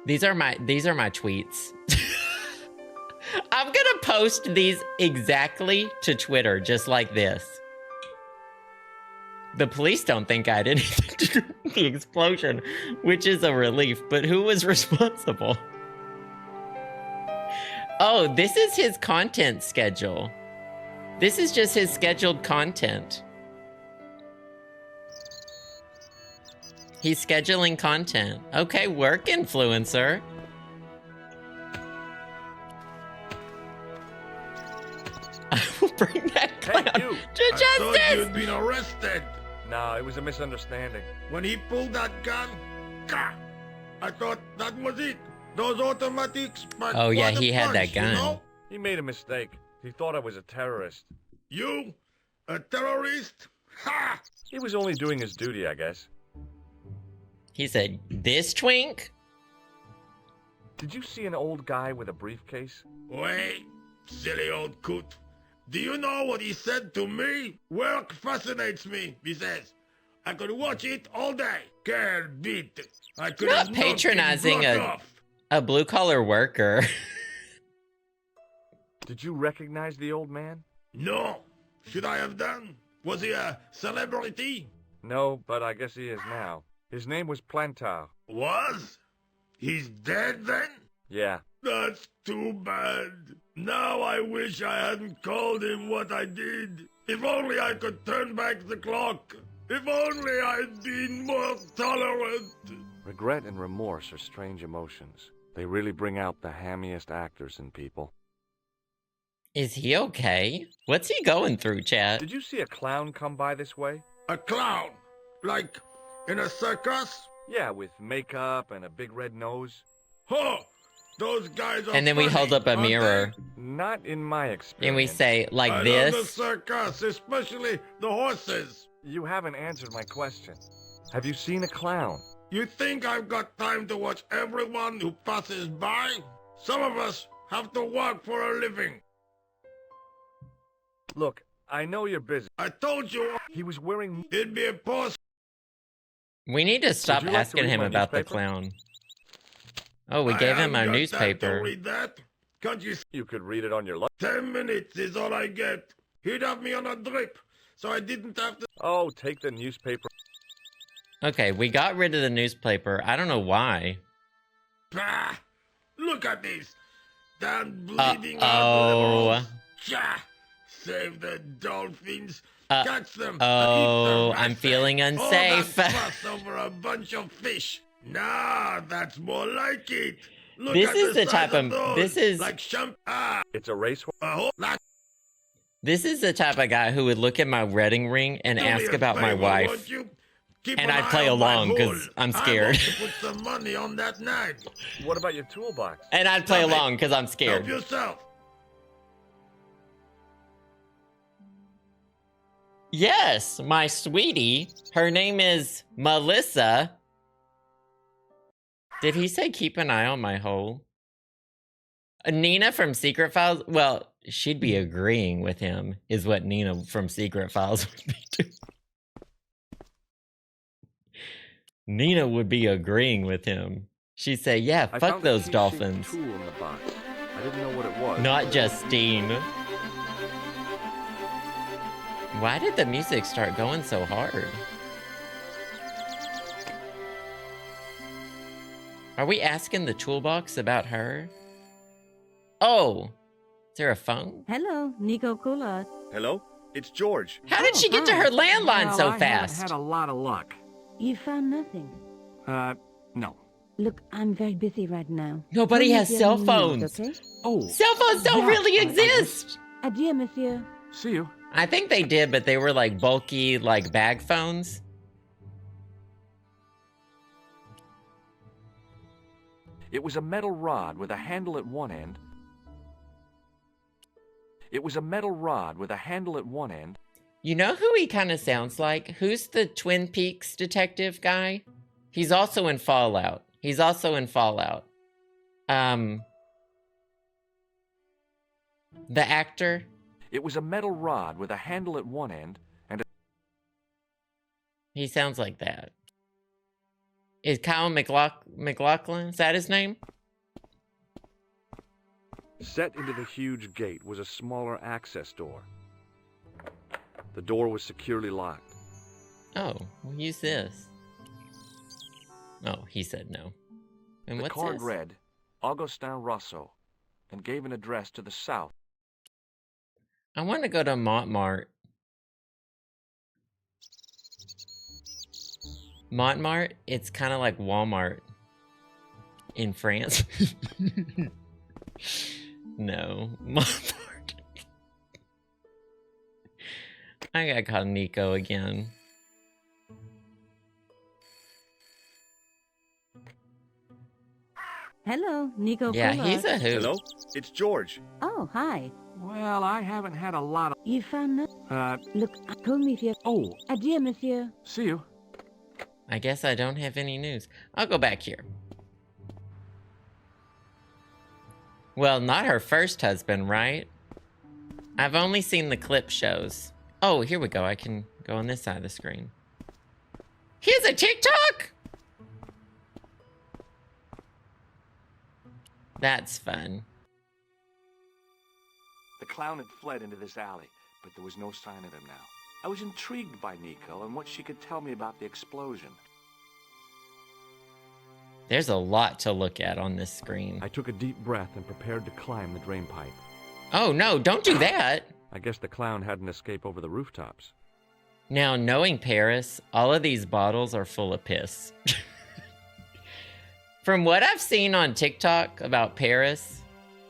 These are my tweets. I'm gonna post these exactly to Twitter, just like this. The police don't think I had anything to do with the explosion, which is a relief, but who was responsible? Oh, this is his content schedule. This is just his scheduled content. He's scheduling content. Okay, work influencer. I will bring that clown to justice. I thought you'd been arrested. No, it was a misunderstanding. When he pulled that gun, gah, I thought that was it. Those automatics, but Oh, yeah, what a he had that punch, you gun. know? He made a mistake. He thought I was a terrorist. You? A terrorist? Ha! He was only doing his duty, I guess. He said, "This twink?" Did you see an old guy with a briefcase? Wait, silly old coot. Do you know what he said to me? Work fascinates me, he says. I could watch it all day. Can't beat it. I could Not have knocked his patronizing block a off. blue-collar worker. Did you recognize the old man? No. Should I have done? Was he a celebrity? No, but I guess he is now. His name was Plantar. Was? He's dead then? Yeah. That's too bad. Now I wish I hadn't called him what I did. If only I could turn back the clock. If only I'd been more tolerant. Regret and remorse are strange emotions. They really bring out the hammiest actors in people. Is he okay? What's he going through, chat? Did you see a clown come by this way? A clown? Like in a circus? Yeah, with makeup and a big red nose. Huh! Those guys are And then we funny, hold up a aren't mirror. Not in my experience. And we say, like I love the this. circus, especially the horses. You haven't answered my question. Have you seen a clown? You think I've got time to watch everyone who passes by? Some of us have to work for a living. Look, I know you're busy. I told you He was wearing... it'd be a post. We need to stop you like to asking read him my about the newspaper? clown. Oh, we gave him our I haven't got time newspaper. to read that. Can't you? You could read it on your lunch. 10 minutes is all I get. He'd have me on a drip, so I didn't have to. Oh, take the newspaper. Okay, we got rid of the newspaper. I don't know why. Bah! Look at this. Damn bleeding Uh-oh. liberals. Cha! Save the dolphins. Catch them. Oh, eat them, I I'm say. feeling All unsafe. that fuss over a bunch of fish. Nah, that's more like it. Look This at is the size type of those. this is like It's a race horse. this is the type of guy who would look at my wedding ring and Do me ask a about my favor, wife. won't you? Keep And an I'd eye play on my along because hole. I'm I scared. want to put some money on that night. What about your toolbox? And I'd play Stop it. along because I'm Help scared. yourself. Yes, my sweetie. Her name is Melissa. Did he say keep an eye on my hole? Nina from Secret Files? Well, she'd be agreeing with him, is what Nina from Secret Files would be doing. Nina would be agreeing with him. She'd say, yeah, I fuck found a those key-shaped dolphins. tool in the box. I didn't know what it was. Not Justine. Why did the music start going so hard? Are we asking the toolbox about her? Oh, is there a phone? Hello, Nico Coulard. Hello? It's George. How did she get to hi. her landline Well, so I fast? haven't had a lot of luck. You found nothing. No. Look, I'm very busy right now. Nobody Call me has if you cell have any news, phones. Okay? Oh, Cell phones don't Yeah, really I- exist. Adieu, monsieur. see you. I think they did, but they were like bulky, like bag phones. It was a metal rod with a handle at one end. It was a metal rod with a handle at one end. You know who he kind of sounds like? Who's the Twin Peaks detective guy? He's also in Fallout. He's also in Fallout. The actor. It was a metal rod with a handle at one end and He sounds like that. Is Kyle McLaughlin? Is that his name? set into the huge gate was a smaller access door. The door was securely locked. Oh, we'll use this. Oh, he said no. And The what's card this? read, Augustin Rousseau, and gave an address to the south. I want to go to Montmartre. Montmartre, it's kind of like Walmart in France. No, Montmartre. I got called Nico again. Hello, Nico. Yeah, Fuller. he's a hoot. Hello? It's George. Oh, hi. Well, I haven't had a lot of... You found no... Look, call me if you... Oh, Adieu, monsieur. see you. I guess I don't have any news. I'll go back here. Well, not her first husband, right? I've only seen the clip shows. Oh, here we go. I can go on this side of the screen. He has a TikTok? That's fun. The clown had fled into this alley, but there was no sign of him now. I was intrigued by Nico and what she could tell me about the explosion. There's a lot to look at on this screen. I took a deep breath and prepared to climb the drain pipe. Oh, no, don't do that. I guess the clown had an escape over the rooftops. Now, knowing Paris, all of these bottles are full of piss. From what I've seen on TikTok about Paris,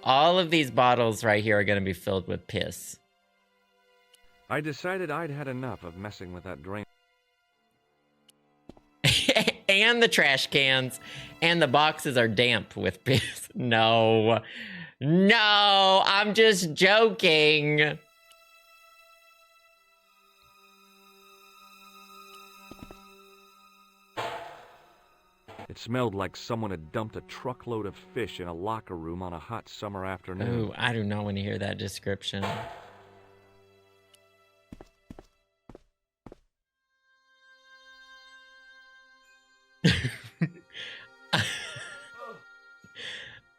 all of these bottles right here are going to be filled with piss. I decided I'd had enough of messing with that drain. And the trash cans and the boxes are damp with piss. No, I'm just joking. It smelled like someone had dumped a truckload of fish in a locker room on a hot summer afternoon. Ooh, I do not want to hear that description.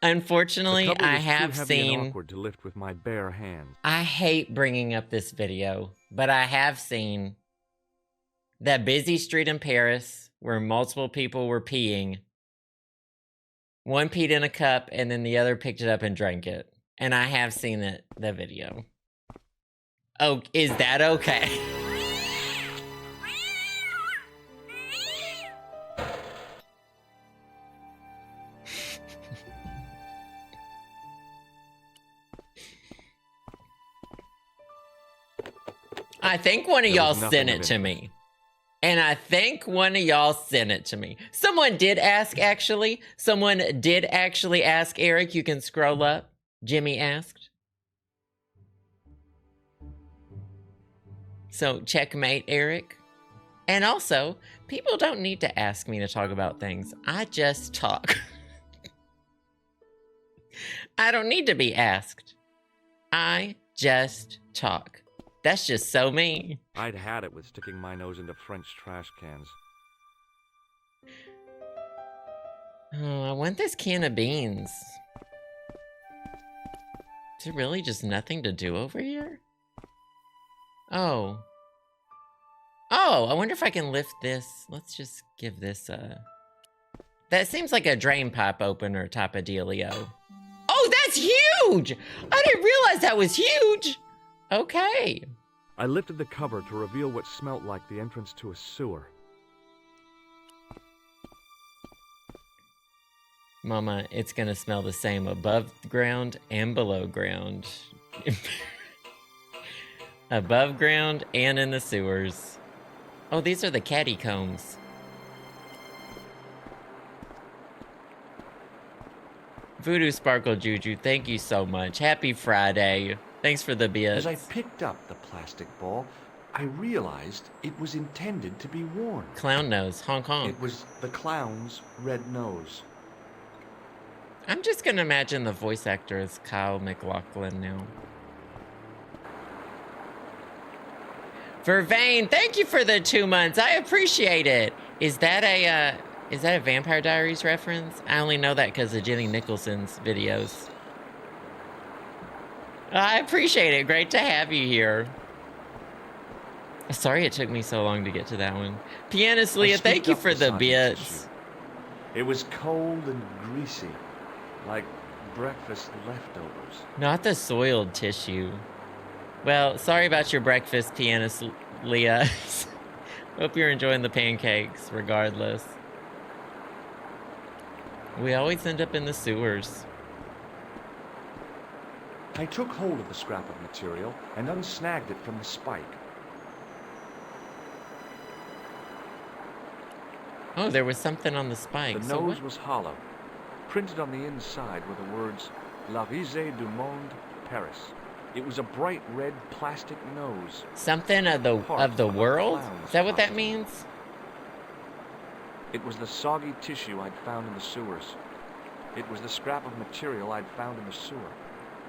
Unfortunately, I have seen. Awkward to lift with my bare hands. I hate bringing up this video, but I have seen that busy street in Paris where multiple people were peeing. One peed in a cup, and then the other picked it up and drank it. And I have seen the video. Oh, is that okay? I think one of y'all sent it to me. And I think one of y'all sent it to me. Someone did ask, actually. Someone did actually ask, Eric. You can scroll up. Jimmy asked. So, checkmate, Eric. And also, people don't need to ask me to talk about things. I just talk. I don't need to be asked. I just talk. That's just so me. I'd had it with sticking my nose into French trash cans. Oh, I want this can of beans. Is there really just nothing to do over here? Oh. Oh, I wonder if I can lift this. Let's just give this a... That seems like a drain pipe opener type of dealio. Oh, that's huge! I didn't realize that was huge! Okay. I lifted the cover to reveal what smelt like the entrance to a sewer. Mama, it's gonna smell the same above ground and below ground. Above ground and in the sewers. Oh, these are the catacombs. Voodoo Sparkle Juju, thank you so much. Happy Friday. Thanks for the bits. As I picked up the plastic ball, I realized it was intended to be worn. Clown nose, honk honk. It was the clown's red nose. I'm just gonna imagine the voice actor is Kyle MacLachlan now. Vervain, thank you for the 2 months. I appreciate it. Is that a Vampire Diaries reference? I only know that because of Jenny Nicholson's videos. I appreciate it. Great to have you here. Sorry it took me so long to get to that one. Pianist Leah, thank you for the bits. It was cold and greasy, like breakfast leftovers. Not the soiled tissue. Well, sorry about your breakfast, Pianist Leah. Hope you're enjoying the pancakes, regardless. We always end up in the sewers. I took hold of the scrap of material and unsnagged it from the spike. Oh, there was something on the spike. The nose was hollow. Printed on the inside were the words, La Risée du Monde, Paris. It was a bright red plastic nose. Something of the world? Is that what that means? It was the soggy tissue I'd found in the sewers. It was the scrap of material I'd found in the sewer.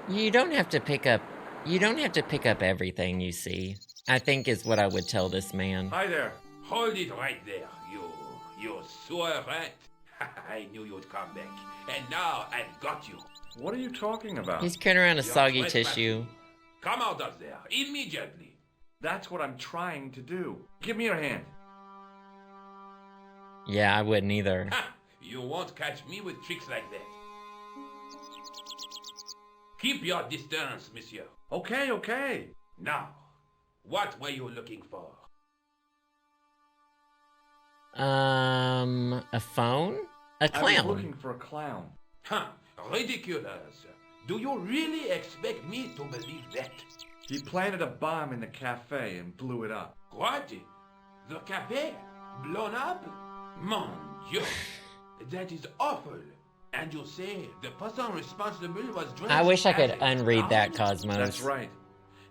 You don't have to pick up everything you see, I think is what I would tell this man. Hi there. Hold it right there, you sewer rat. I knew you'd come back. And now I've got you. What are you talking about? He's carrying around a soggy tissue. Come out of there, immediately. That's what I'm trying to do. Give me your hand. Yeah, I wouldn't either. Ha! You won't catch me with tricks like that. Keep your distance, monsieur. Okay, okay. Now, what were you looking for? A phone? I was clown. looking for a clown. Huh, ridiculous. Do you really expect me to believe that? He planted a bomb in the cafe and blew it up. What? The cafe? Blown up? Mon Dieu. That is awful. And you say the person responsible was dressed I wish I could as a unread that, clown? Cosmos. That's right.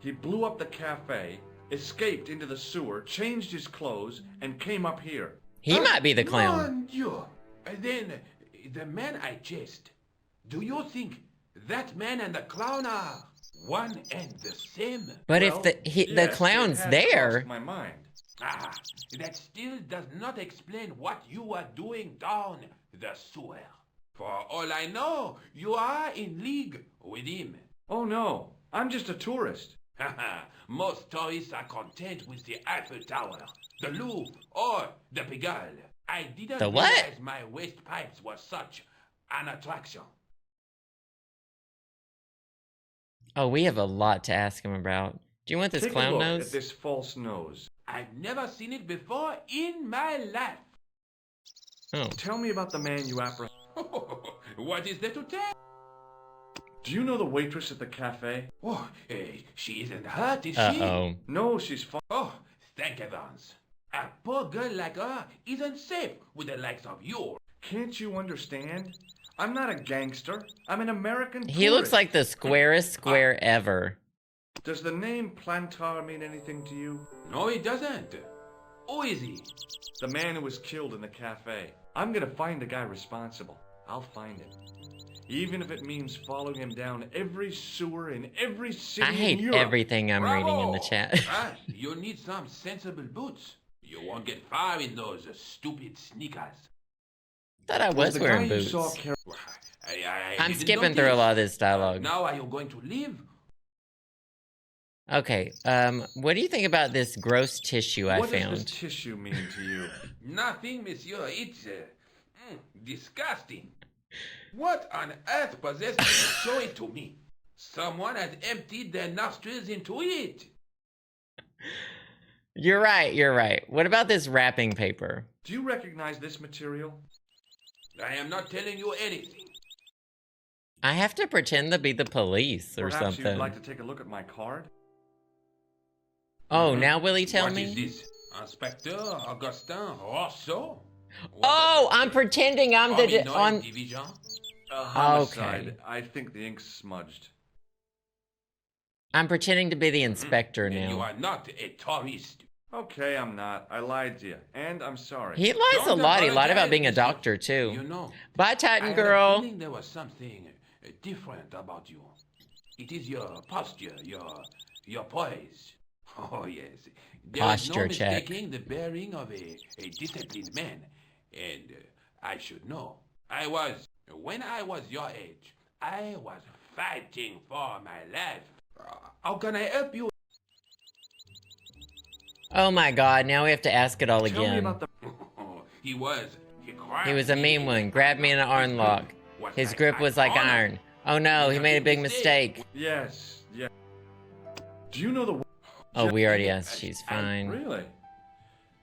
He blew up the cafe, escaped into the sewer, changed his clothes, and came up here. He might be the clown. Mon Dieu. Then, the man I chased, do you think that man and the clown are one and the same? But Well, if the yes, clown's it had there, crossed my mind. Ah, that still does not explain what you are doing down the sewer. For all I know, you are in league with him. Oh no, I'm just a tourist. Haha, most tourists are content with the Eiffel Tower, the Louvre, or the Pigalle. I didn't The what? realize my waste pipes were such an attraction. oh, we have a lot to ask him about. Do you want this Take a clown look nose? at this false nose. I've never seen it before in my life. Oh, Tell me about the man you apprehended. What is there to tell? Do you know the waitress at the cafe? Oh, she isn't hurt, is she? uh-oh. No, she's fine. Oh, thank heavens. A poor girl like her isn't safe with the likes of you. Can't you understand? I'm not a gangster. I'm an American tourist. He looks like the squarest square ever. Does the name Plantar mean anything to you? No, it doesn't. Who is he? The man who was killed in the cafe. I'm gonna find the guy responsible. I'll find him. Even if it means following him down every sewer in every city I hate in Europe. everything I'm reading in the chat. Ah, you need some sensible boots. You won't get far in those stupid sneakers. Thought I was the wearing guy you boots. saw I'm didn't skipping through a notice. lot of this dialogue. Now are you going to leave? Okay, what do you think about this gross tissue I What found? does this tissue mean to you? Nothing, monsieur. It's disgusting. What on earth possessed you to show it to me? Someone has emptied their nostrils into it. You're right. What about this wrapping paper? Do you recognize this material? I am not telling you anything. I have to pretend to be the police or Perhaps something. you'd like to take a look at my card? Oh, now will he tell What me? is this? Inspector Augustin Rousseau? Oh, I'm pretending I'm the Hominoid on. division? A homicide. Okay. I think the ink's smudged. I'm pretending to be the inspector Then you now. are not a tourist. Okay, I'm not. I lied to you. And I'm sorry. He lies a Don't lot. He lied about apologize, being a monsieur. doctor too. You know, Bye, I Titan had a girl. feeling there was something different about you. It is your posture, your poise. Oh yes, there is no Posture check. mistaking the bearing of a disciplined man. And I should know. When I was your age, I was fighting for my life. How can I help you? Oh my god, now we have to ask it all Tell me again. about the... He He was a mean one. Grabbed me in an arm lock. His grip was like iron. Oh no, he made a big mistake. Yes. Do you know the... Oh, we already asked. She's fine. Really?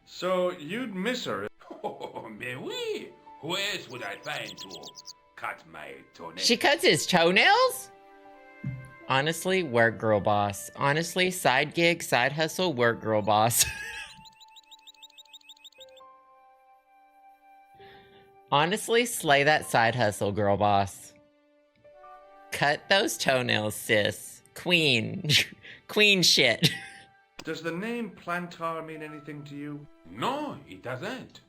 So you'd miss her? Oh, mais oui. Who else would I find to cut my toenails? She cuts his toenails? Honestly, work girl boss. Honestly, side gig, side hustle, work girl boss. Honestly, slay that side hustle, girl boss. Cut those toenails, sis. Queen. Queen shit. Does the name Plantar mean anything to you? No, it doesn't.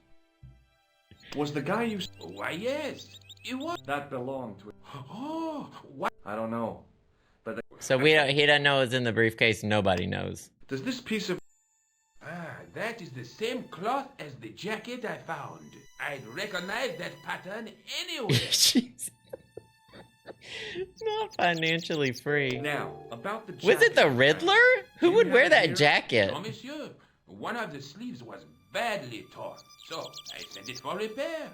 Was the guy you... Why, yes. It was. That belonged to... Oh, what? I don't know. But... So he doesn't know it's in the briefcase. Nobody knows. Does this piece of... Ah, that is the same cloth as the jacket I found. I'd recognize that pattern anywhere. She's not financially free. Now, about the jacket... Was it the Riddler? Who would wear that jacket? No, monsieur. One of the sleeves was badly torn, so I sent it for repair.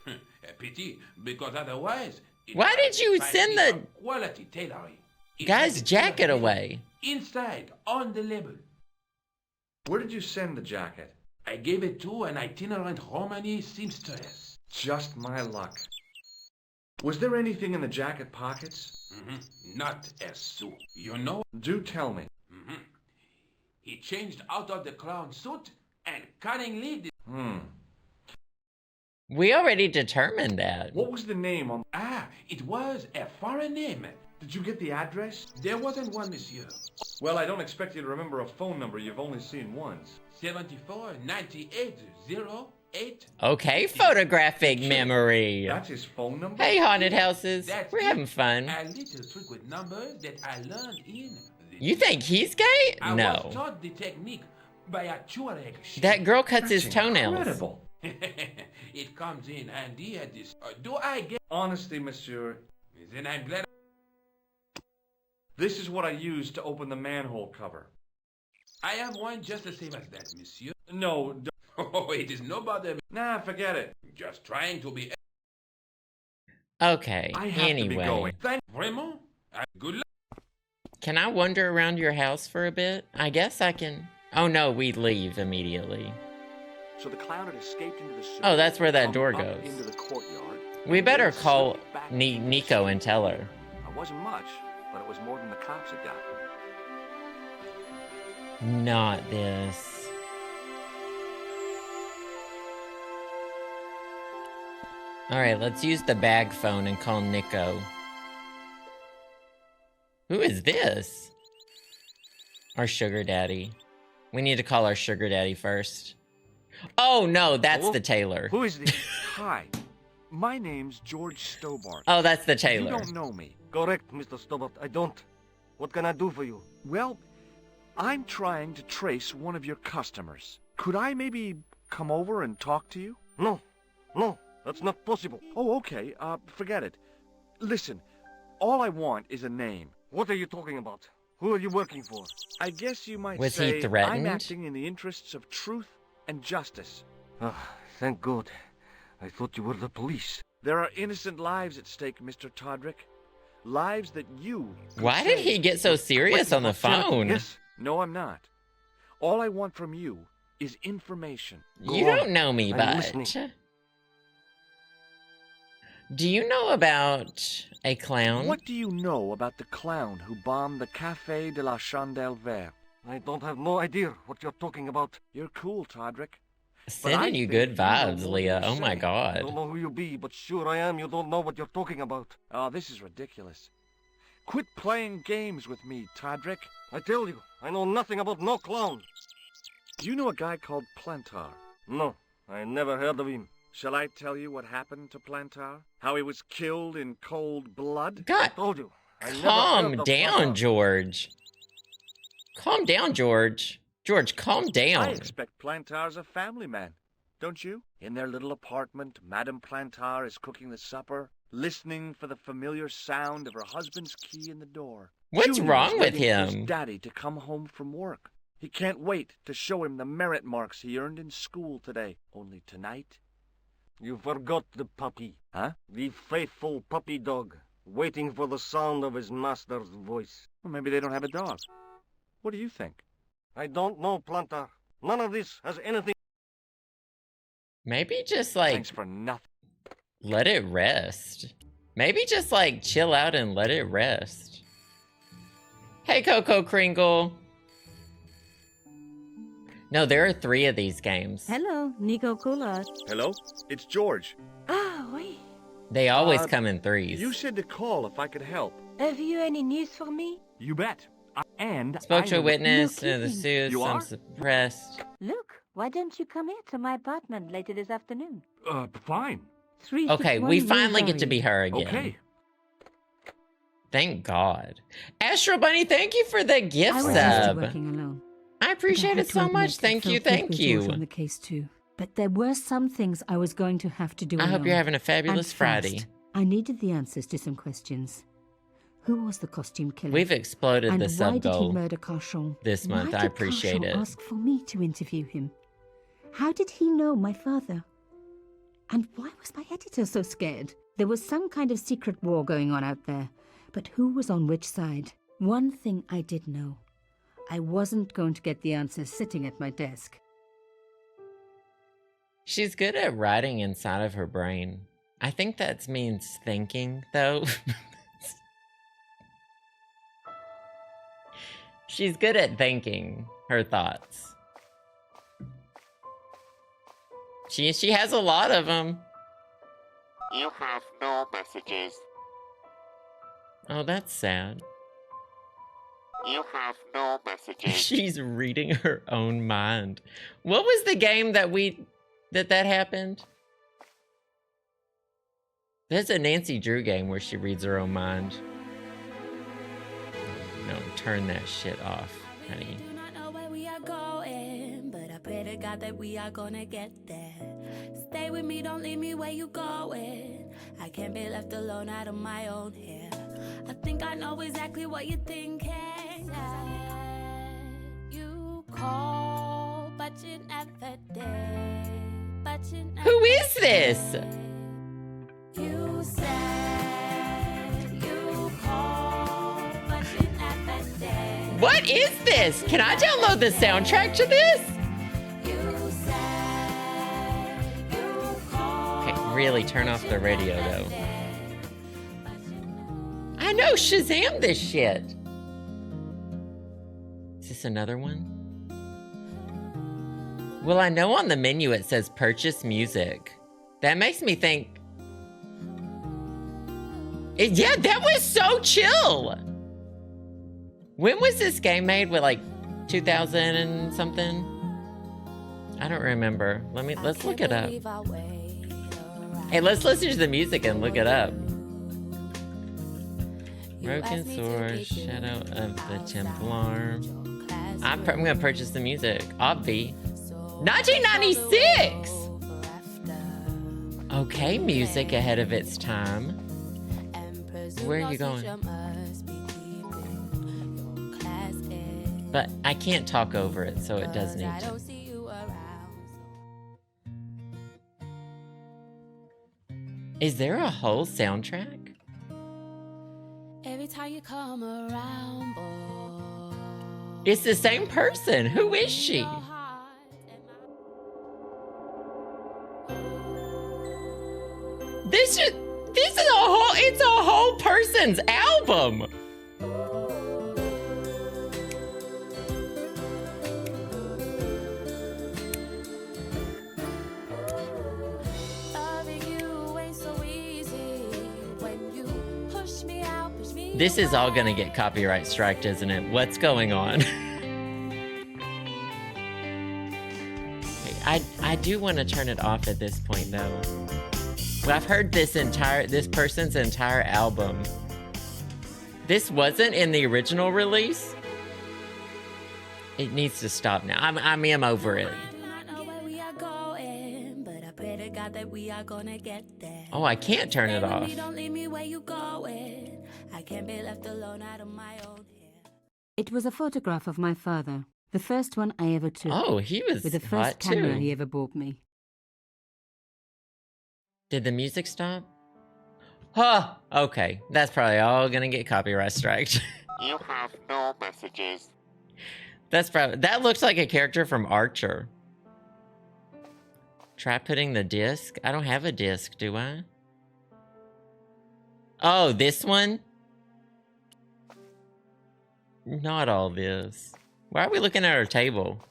A pity, because otherwise... Why did you send the quality tailoring? guy's jacket away? Inside, on the label. Where did you send the jacket? I gave it to an itinerant Romani seamstress. Just my luck. Was there anything in the jacket pockets? Not a sou. You know? Do tell me. He changed out of the clown suit and cunningly did... We already determined that. What was the name on... it was a foreign name. Did you get the address? There wasn't one, monsieur. Well, I don't expect you to remember a phone number you've only seen once. 74 98 08. Okay, photographic memory. That's his phone number? Hey, haunted houses. That's We're having fun. a little trick with numbers that I learned in... You think he's gay? I No. was taught the technique by a Tuareg sheik. That girl cuts That's his toenails. incredible. It comes in handy at this... do I get... Honestly, monsieur, Then I'm glad... this is what I used to open the manhole cover. I have one just the same as that, monsieur. No, Oh, it is no bother. nah, forget it. Just trying to be... Okay, I have to be anyway. going. Vraiment? Good luck. Can I wander around your house for a bit? I guess I can. Oh no, we leave immediately. So the clown had escaped into the sewer. Oh, that's where that come door up goes. Into the courtyard. We better then call slipped back into the Nico and tell her. I wasn't much, but it was more than the cops had got. Not this. Alright, let's use the bag phone and call Nico. Who is this? Our sugar daddy. We need to call our sugar daddy first. Oh no, that's Hello? the tailor. Who is this? Hi. My name's George Stobart. Oh, that's the You tailor. don't know me. Correct, Mr. Stobart. I don't. What can I do for you? Well, I'm trying to trace one of your customers. Could I maybe come over and talk to you? No. No, that's not possible. Oh, okay. Forget it. Listen, all I want is a name. What are you talking about? Who are you working for? I guess you might Was he say threatened? I'm acting in the interests of truth and justice. Ah, thank God. I thought you were the police. There are innocent lives at stake, Mr. Todrick. Lives that you... could Why did save. he get so serious on the phone? Yes. No, I'm not. All I want from you is information. You Go on. don't know me, I'm but... listening. Do you know about a clown? What do you know about the clown who bombed the Café de la Chandelle Verte? I don't have no idea what you're talking about. You're cool, Todrick. Sending you good vibes, Leah. Oh my I god. don't know who you be, but sure I am. You don't know what you're talking about. Oh, this is ridiculous. Quit playing games with me, Todrick. I tell you, I know nothing about no clown. Do you know a guy called Plantar? No, I never heard of him. Shall I tell you what happened to Plantar? How he was killed in cold blood? God, I told you. I never calm heard of down, Plantar. George. Calm down, George. George, calm I down. expect Plantar's a family man, don't you? In their little apartment, Madame Plantar is cooking the supper, listening for the familiar sound of her husband's key in the door. What's Junior's wrong with waiting for his him? daddy to come home from work. He can't wait to show him the merit marks he earned in school today. Only tonight... You forgot the puppy. Huh? The faithful puppy dog, waiting for the sound of his master's voice. Well, maybe they don't have a dog. What do you think? I don't know, Plantar. None of this has anything... Maybe just like Thanks for nothing. let it rest. Maybe just like chill out and let it rest. Hey, Coco Kringle. No, there are 3 of these games. Hello, Nico Coulard. Hello? It's George. Ah, oui. They always come in 3s. You said to call if I could help. Have you any news for me? You bet. Spoke to a witness, No the kidding. suit, You some are? suppressed. Look, why don't you come here to my apartment later this afternoon? Fine. 361 Okay, we finally get to Rosemary. be her again. Okay. Thank God. Astro Bunny, thank you for the gift I was used to sub. working alone. I appreciate But I it had so to much. admit it Thank felt you, good thank with George you. on the case too. But there were some things I was going to have to do I hope alone. you're having a fabulous And Friday. first, I needed the answers to some questions. Who was the costume killer? We've exploded and the why sub did he goal murder Carchon? this month. Why I did appreciate Carchon it. ask for me to interview him? How did he know my father? And why was my editor so scared? There was some kind of secret war going on out there, but who was on which side? One thing I did know. I wasn't going to get the answers sitting at my desk. She's good at writing inside of her brain. I think that means thinking, though. She's good at thinking her thoughts. She has a lot of them. You have no messages. Oh, that's sad. You have no messages. She's reading her own mind. What was the game that that happened? There's a Nancy Drew game where she reads her own mind. No, turn that shit off, honey. Do not know where we are going, but I pray to God that we are gonna get there. Stay with me, don't leave me where you going. I can't be left alone out of my own hair. I think I know exactly what you're thinking. You call, but you never did. But you never Who is this? You said you called, but you never did. What is this? Can I download the soundtrack to this? You said you called. Okay, really turn off the radio though. I know Shazam this shit. Is this another one? Well, I know on the menu it says purchase music. That makes me think. Yeah, that was so chill. When was this game made? With like 2000 and something? I don't remember. Let's look it up. Hey, let's listen to the music and look it up. Broken Sword, Shadow of the Templar. I'm gonna purchase the music. Obvi. 1996! Okay, music ahead of its time. Where are you going? But I can't talk over it, so it does need to. Is there a whole soundtrack? Every time you come around, boy. It's the same person. Who is she? This is it's a whole person's album. This is all gonna get copyright striked, isn't it? What's going on? I do want to turn it off at this point, though. Well, I've heard this person's entire album. This wasn't in the original release. It needs to stop now. I'm over it. Oh, I can't turn it off. It was a photograph of my father, the first one I ever took. Oh, he was with the hot first camera too. he ever bought me. Did the music stop? Huh, okay. That's probably all gonna get copyright striked. You have no messages. That looks like a character from Archer. Try putting the disc? I don't have a disc, do I? Oh, this one? Not all this. Why are we looking at our table?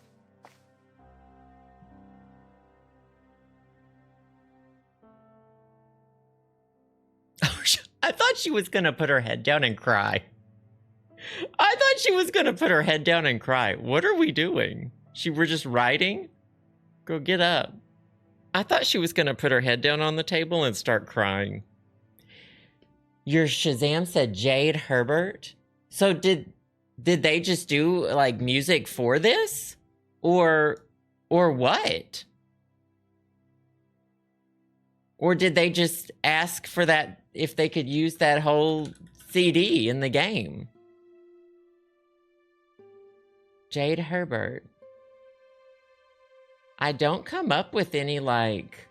Oh, I thought she was gonna put her head down and cry. I thought she was gonna put her head down and cry. What are we doing? We're just writing? Go get up. I thought she was gonna put her head down on the table and start crying. Your Shazam said Jade Herbert? So did they just do like music for this? Or what? Or did they just ask for that, if they could use that whole CD in the game? Jade Herbert. I don't come up with any, like,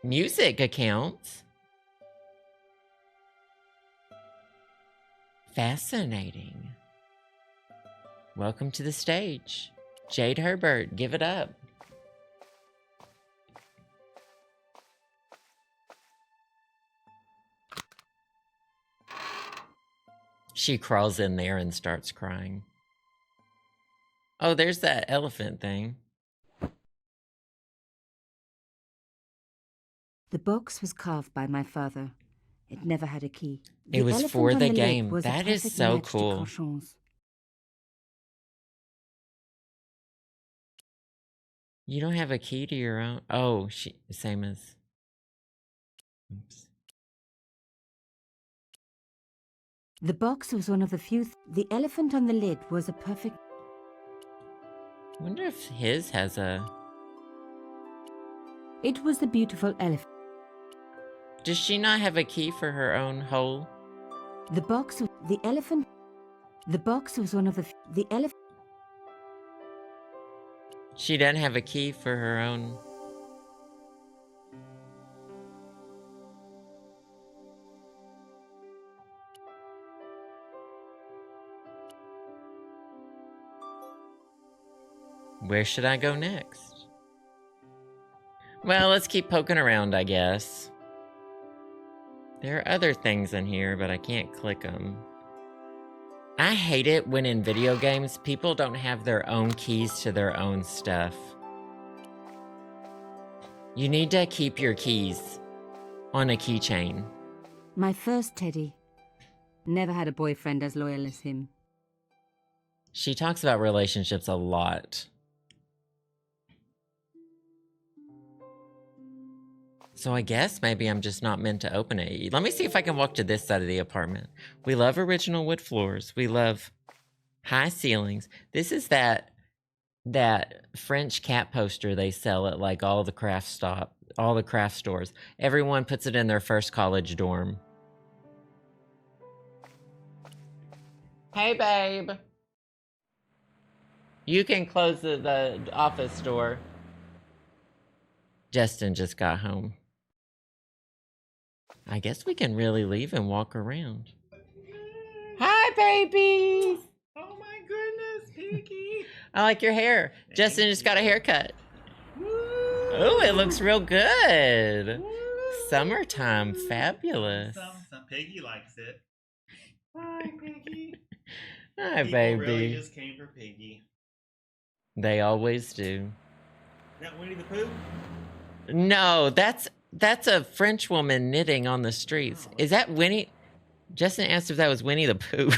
music accounts. Fascinating. Welcome to the stage. Jade Herbert, give it up. She crawls in there and starts crying. Oh, there's that elephant thing. The box was carved by my father. It never had a key. It was elephant for on the lid game. was a That is perfect so match to cool. Cochon's. You don't have a key to your own. Oh, same as. Oops. The box was one of the few. The elephant on the lid was a perfect. I wonder if his has a. It was the beautiful elephant. Does she not have a key for her own hole? The box. The elephant. The box was one of the elephant. She doesn't have a key for her own. Where should I go next? Well, let's keep poking around, I guess. There are other things in here, but I can't click them. I hate it when in video games, people don't have their own keys to their own stuff. You need to keep your keys on a keychain. My first teddy. Never had a boyfriend as loyal as him. She talks about relationships a lot. So I guess maybe I'm just not meant to open it. Let me see if I can walk to this side of the apartment. We love original wood floors. We love high ceilings. This is that French cat poster they sell at like all the craft stores. Everyone puts it in their first college dorm. Hey, babe. You can close the office door. Justin just got home. I guess we can really leave and walk around. Hi, babies! Oh my goodness, Piggy! I like your hair. Justin just got a haircut. Oh, it looks real good. Woo. Summertime, fabulous. Some Piggy likes it. Hi, Piggy. Hi, People baby. really just came for Piggy. They always do. Is that Winnie the Pooh? No, that's a French woman knitting on the streets. Is that Winnie? Justin asked if that was Winnie the Pooh.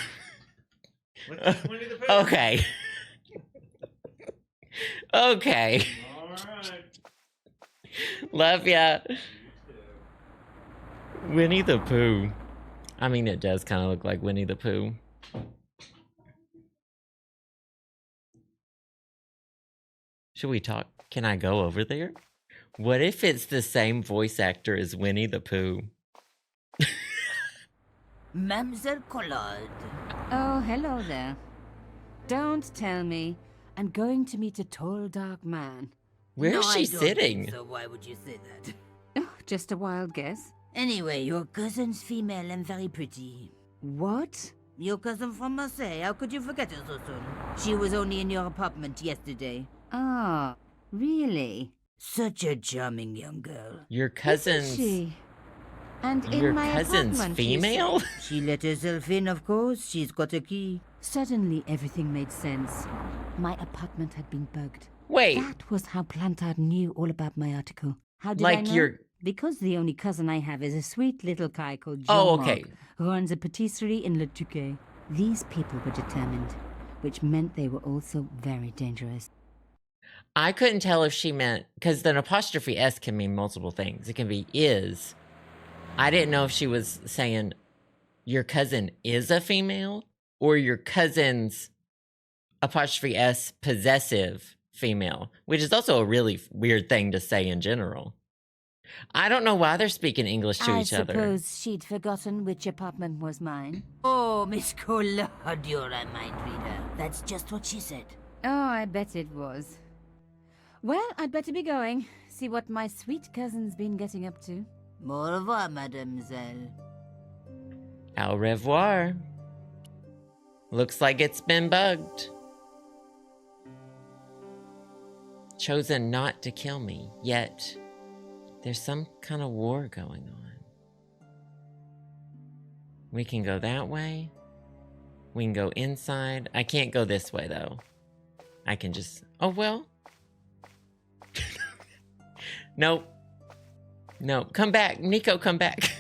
Winnie the Pooh? Okay. Okay. All right. Love ya. Winnie the Pooh. I mean, it does kind of look like Winnie the Pooh. Should we talk? Can I go over there? What if it's the same voice actor as Winnie the Pooh? Mademoiselle Collard. Oh, hello there. Don't tell me. I'm going to meet a tall, dark man. Where is she sitting? So why would you say that? Oh, just a wild guess. Anyway, your cousin's female and very pretty. What? Your cousin from Marseille. How could you forget her so soon? She was only in your apartment yesterday. Ah, really? Such a charming young girl. Your cousin's... Isn't she? And in your my cousin's apartment, female? She let herself in, of course. She's got a key. Suddenly, everything made sense. My apartment had been bugged. Wait. That was how Plantard knew all about my article. How did like I know? Your... Because the only cousin I have is a sweet little guy called Oh, Jean-Marc, okay. who runs a patisserie in Le Touquet. These people were determined, which meant they were also very dangerous. I couldn't tell if she meant... Because an apostrophe S can mean multiple things. It can be is. I didn't know if she was saying your cousin is a female or your cousin's apostrophe S possessive female, which is also a really weird thing to say in general. I don't know why they're speaking English to each other. I suppose she'd forgotten which apartment was mine. Oh, Miss Collard, you're a mind reader. That's just what she said. Oh, I bet it was. Well, I'd better be going. See what my sweet cousin's been getting up to. Au revoir, mademoiselle. Au revoir. Looks like it's been bugged. Chosen not to kill me, yet there's some kind of war going on. We can go that way, We can go inside. I can't go this way, though. I can just... Oh, well. Nope. No, come back. Nico, come back.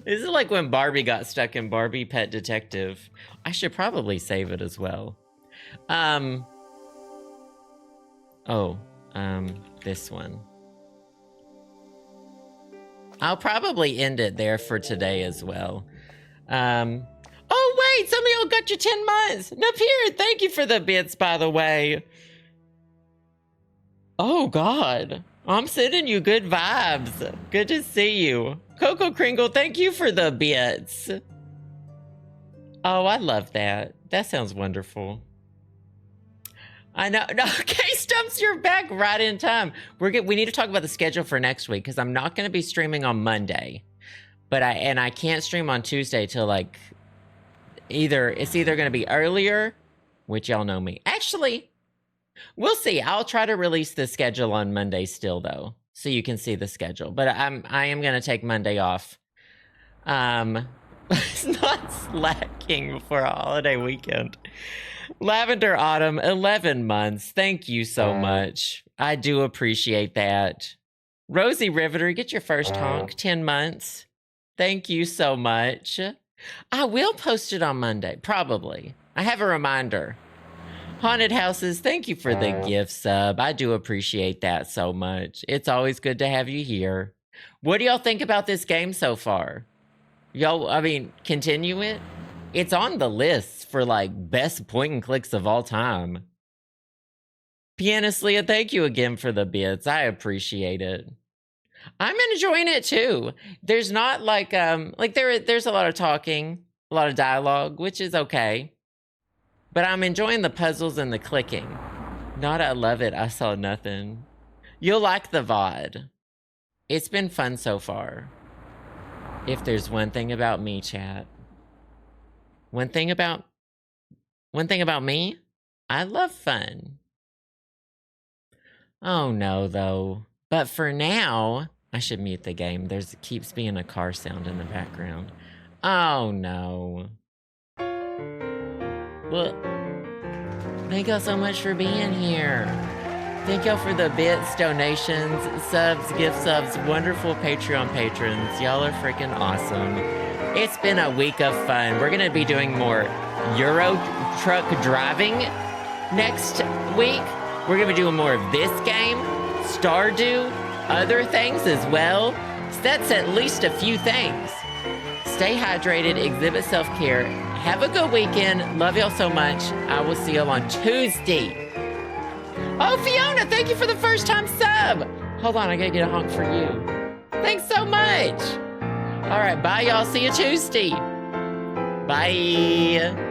This is like when Barbie got stuck in Barbie Pet Detective. I should probably save it as well. This one. I'll probably end it there for today as well. Oh, wait, some of y'all got your 10 months. Napier, thank you for the bits, by the way. Oh, God. I'm sending you good vibes. Good to see you. Coco Kringle, thank you for the bits. Oh, I love that. That sounds wonderful. I know. No, K-Stumps, you're back right in time. We need to talk about the schedule for next week because I'm not going to be streaming on Monday. But I can't stream on Tuesday till like it's either going to be earlier, which y'all know me. Actually, we'll see. I'll try to release the schedule on Monday still though, so you can see the schedule. But I am going to take Monday off. It's not slacking before a holiday weekend. Lavender Autumn, 11 months. Thank you so much. I do appreciate that. Rosie Riveter, get your first honk, 10 months. Thank you so much. I will post it on Monday, probably. I have a reminder. Haunted Houses, thank you for the gift sub. I do appreciate that so much. It's always good to have you here. What do y'all think about this game so far? Y'all, I mean, continue it? It's on the list for, like, best point and clicks of all time. Pianist Leah, thank you again for the bits. I appreciate it. I'm enjoying it, too. There's not, like there's a lot of talking, a lot of dialogue, which is okay. But I'm enjoying the puzzles and the clicking. Not I love it, I saw nothing. You'll like the VOD. It's been fun so far. If there's one thing about me, chat. One thing about me, I love fun. Oh no, though. But for now, I should mute the game. Keeps being a car sound in the background. Oh no. Well, thank y'all so much for being here. Thank y'all for the bits, donations, subs, gift subs, wonderful Patreon patrons. Y'all are freaking awesome. It's been a week of fun. We're gonna be doing more Euro truck driving next week. We're gonna be doing more of this game, Stardew, other things as well. So that's at least a few things. Stay hydrated, exhibit self-care. Have a good weekend. Love y'all so much. I will see y'all on Tuesday. Oh, Fiona, thank you for the first time sub. Hold on, I gotta get a honk for you. Thanks so much. All right, bye, y'all. See you Tuesday. Bye.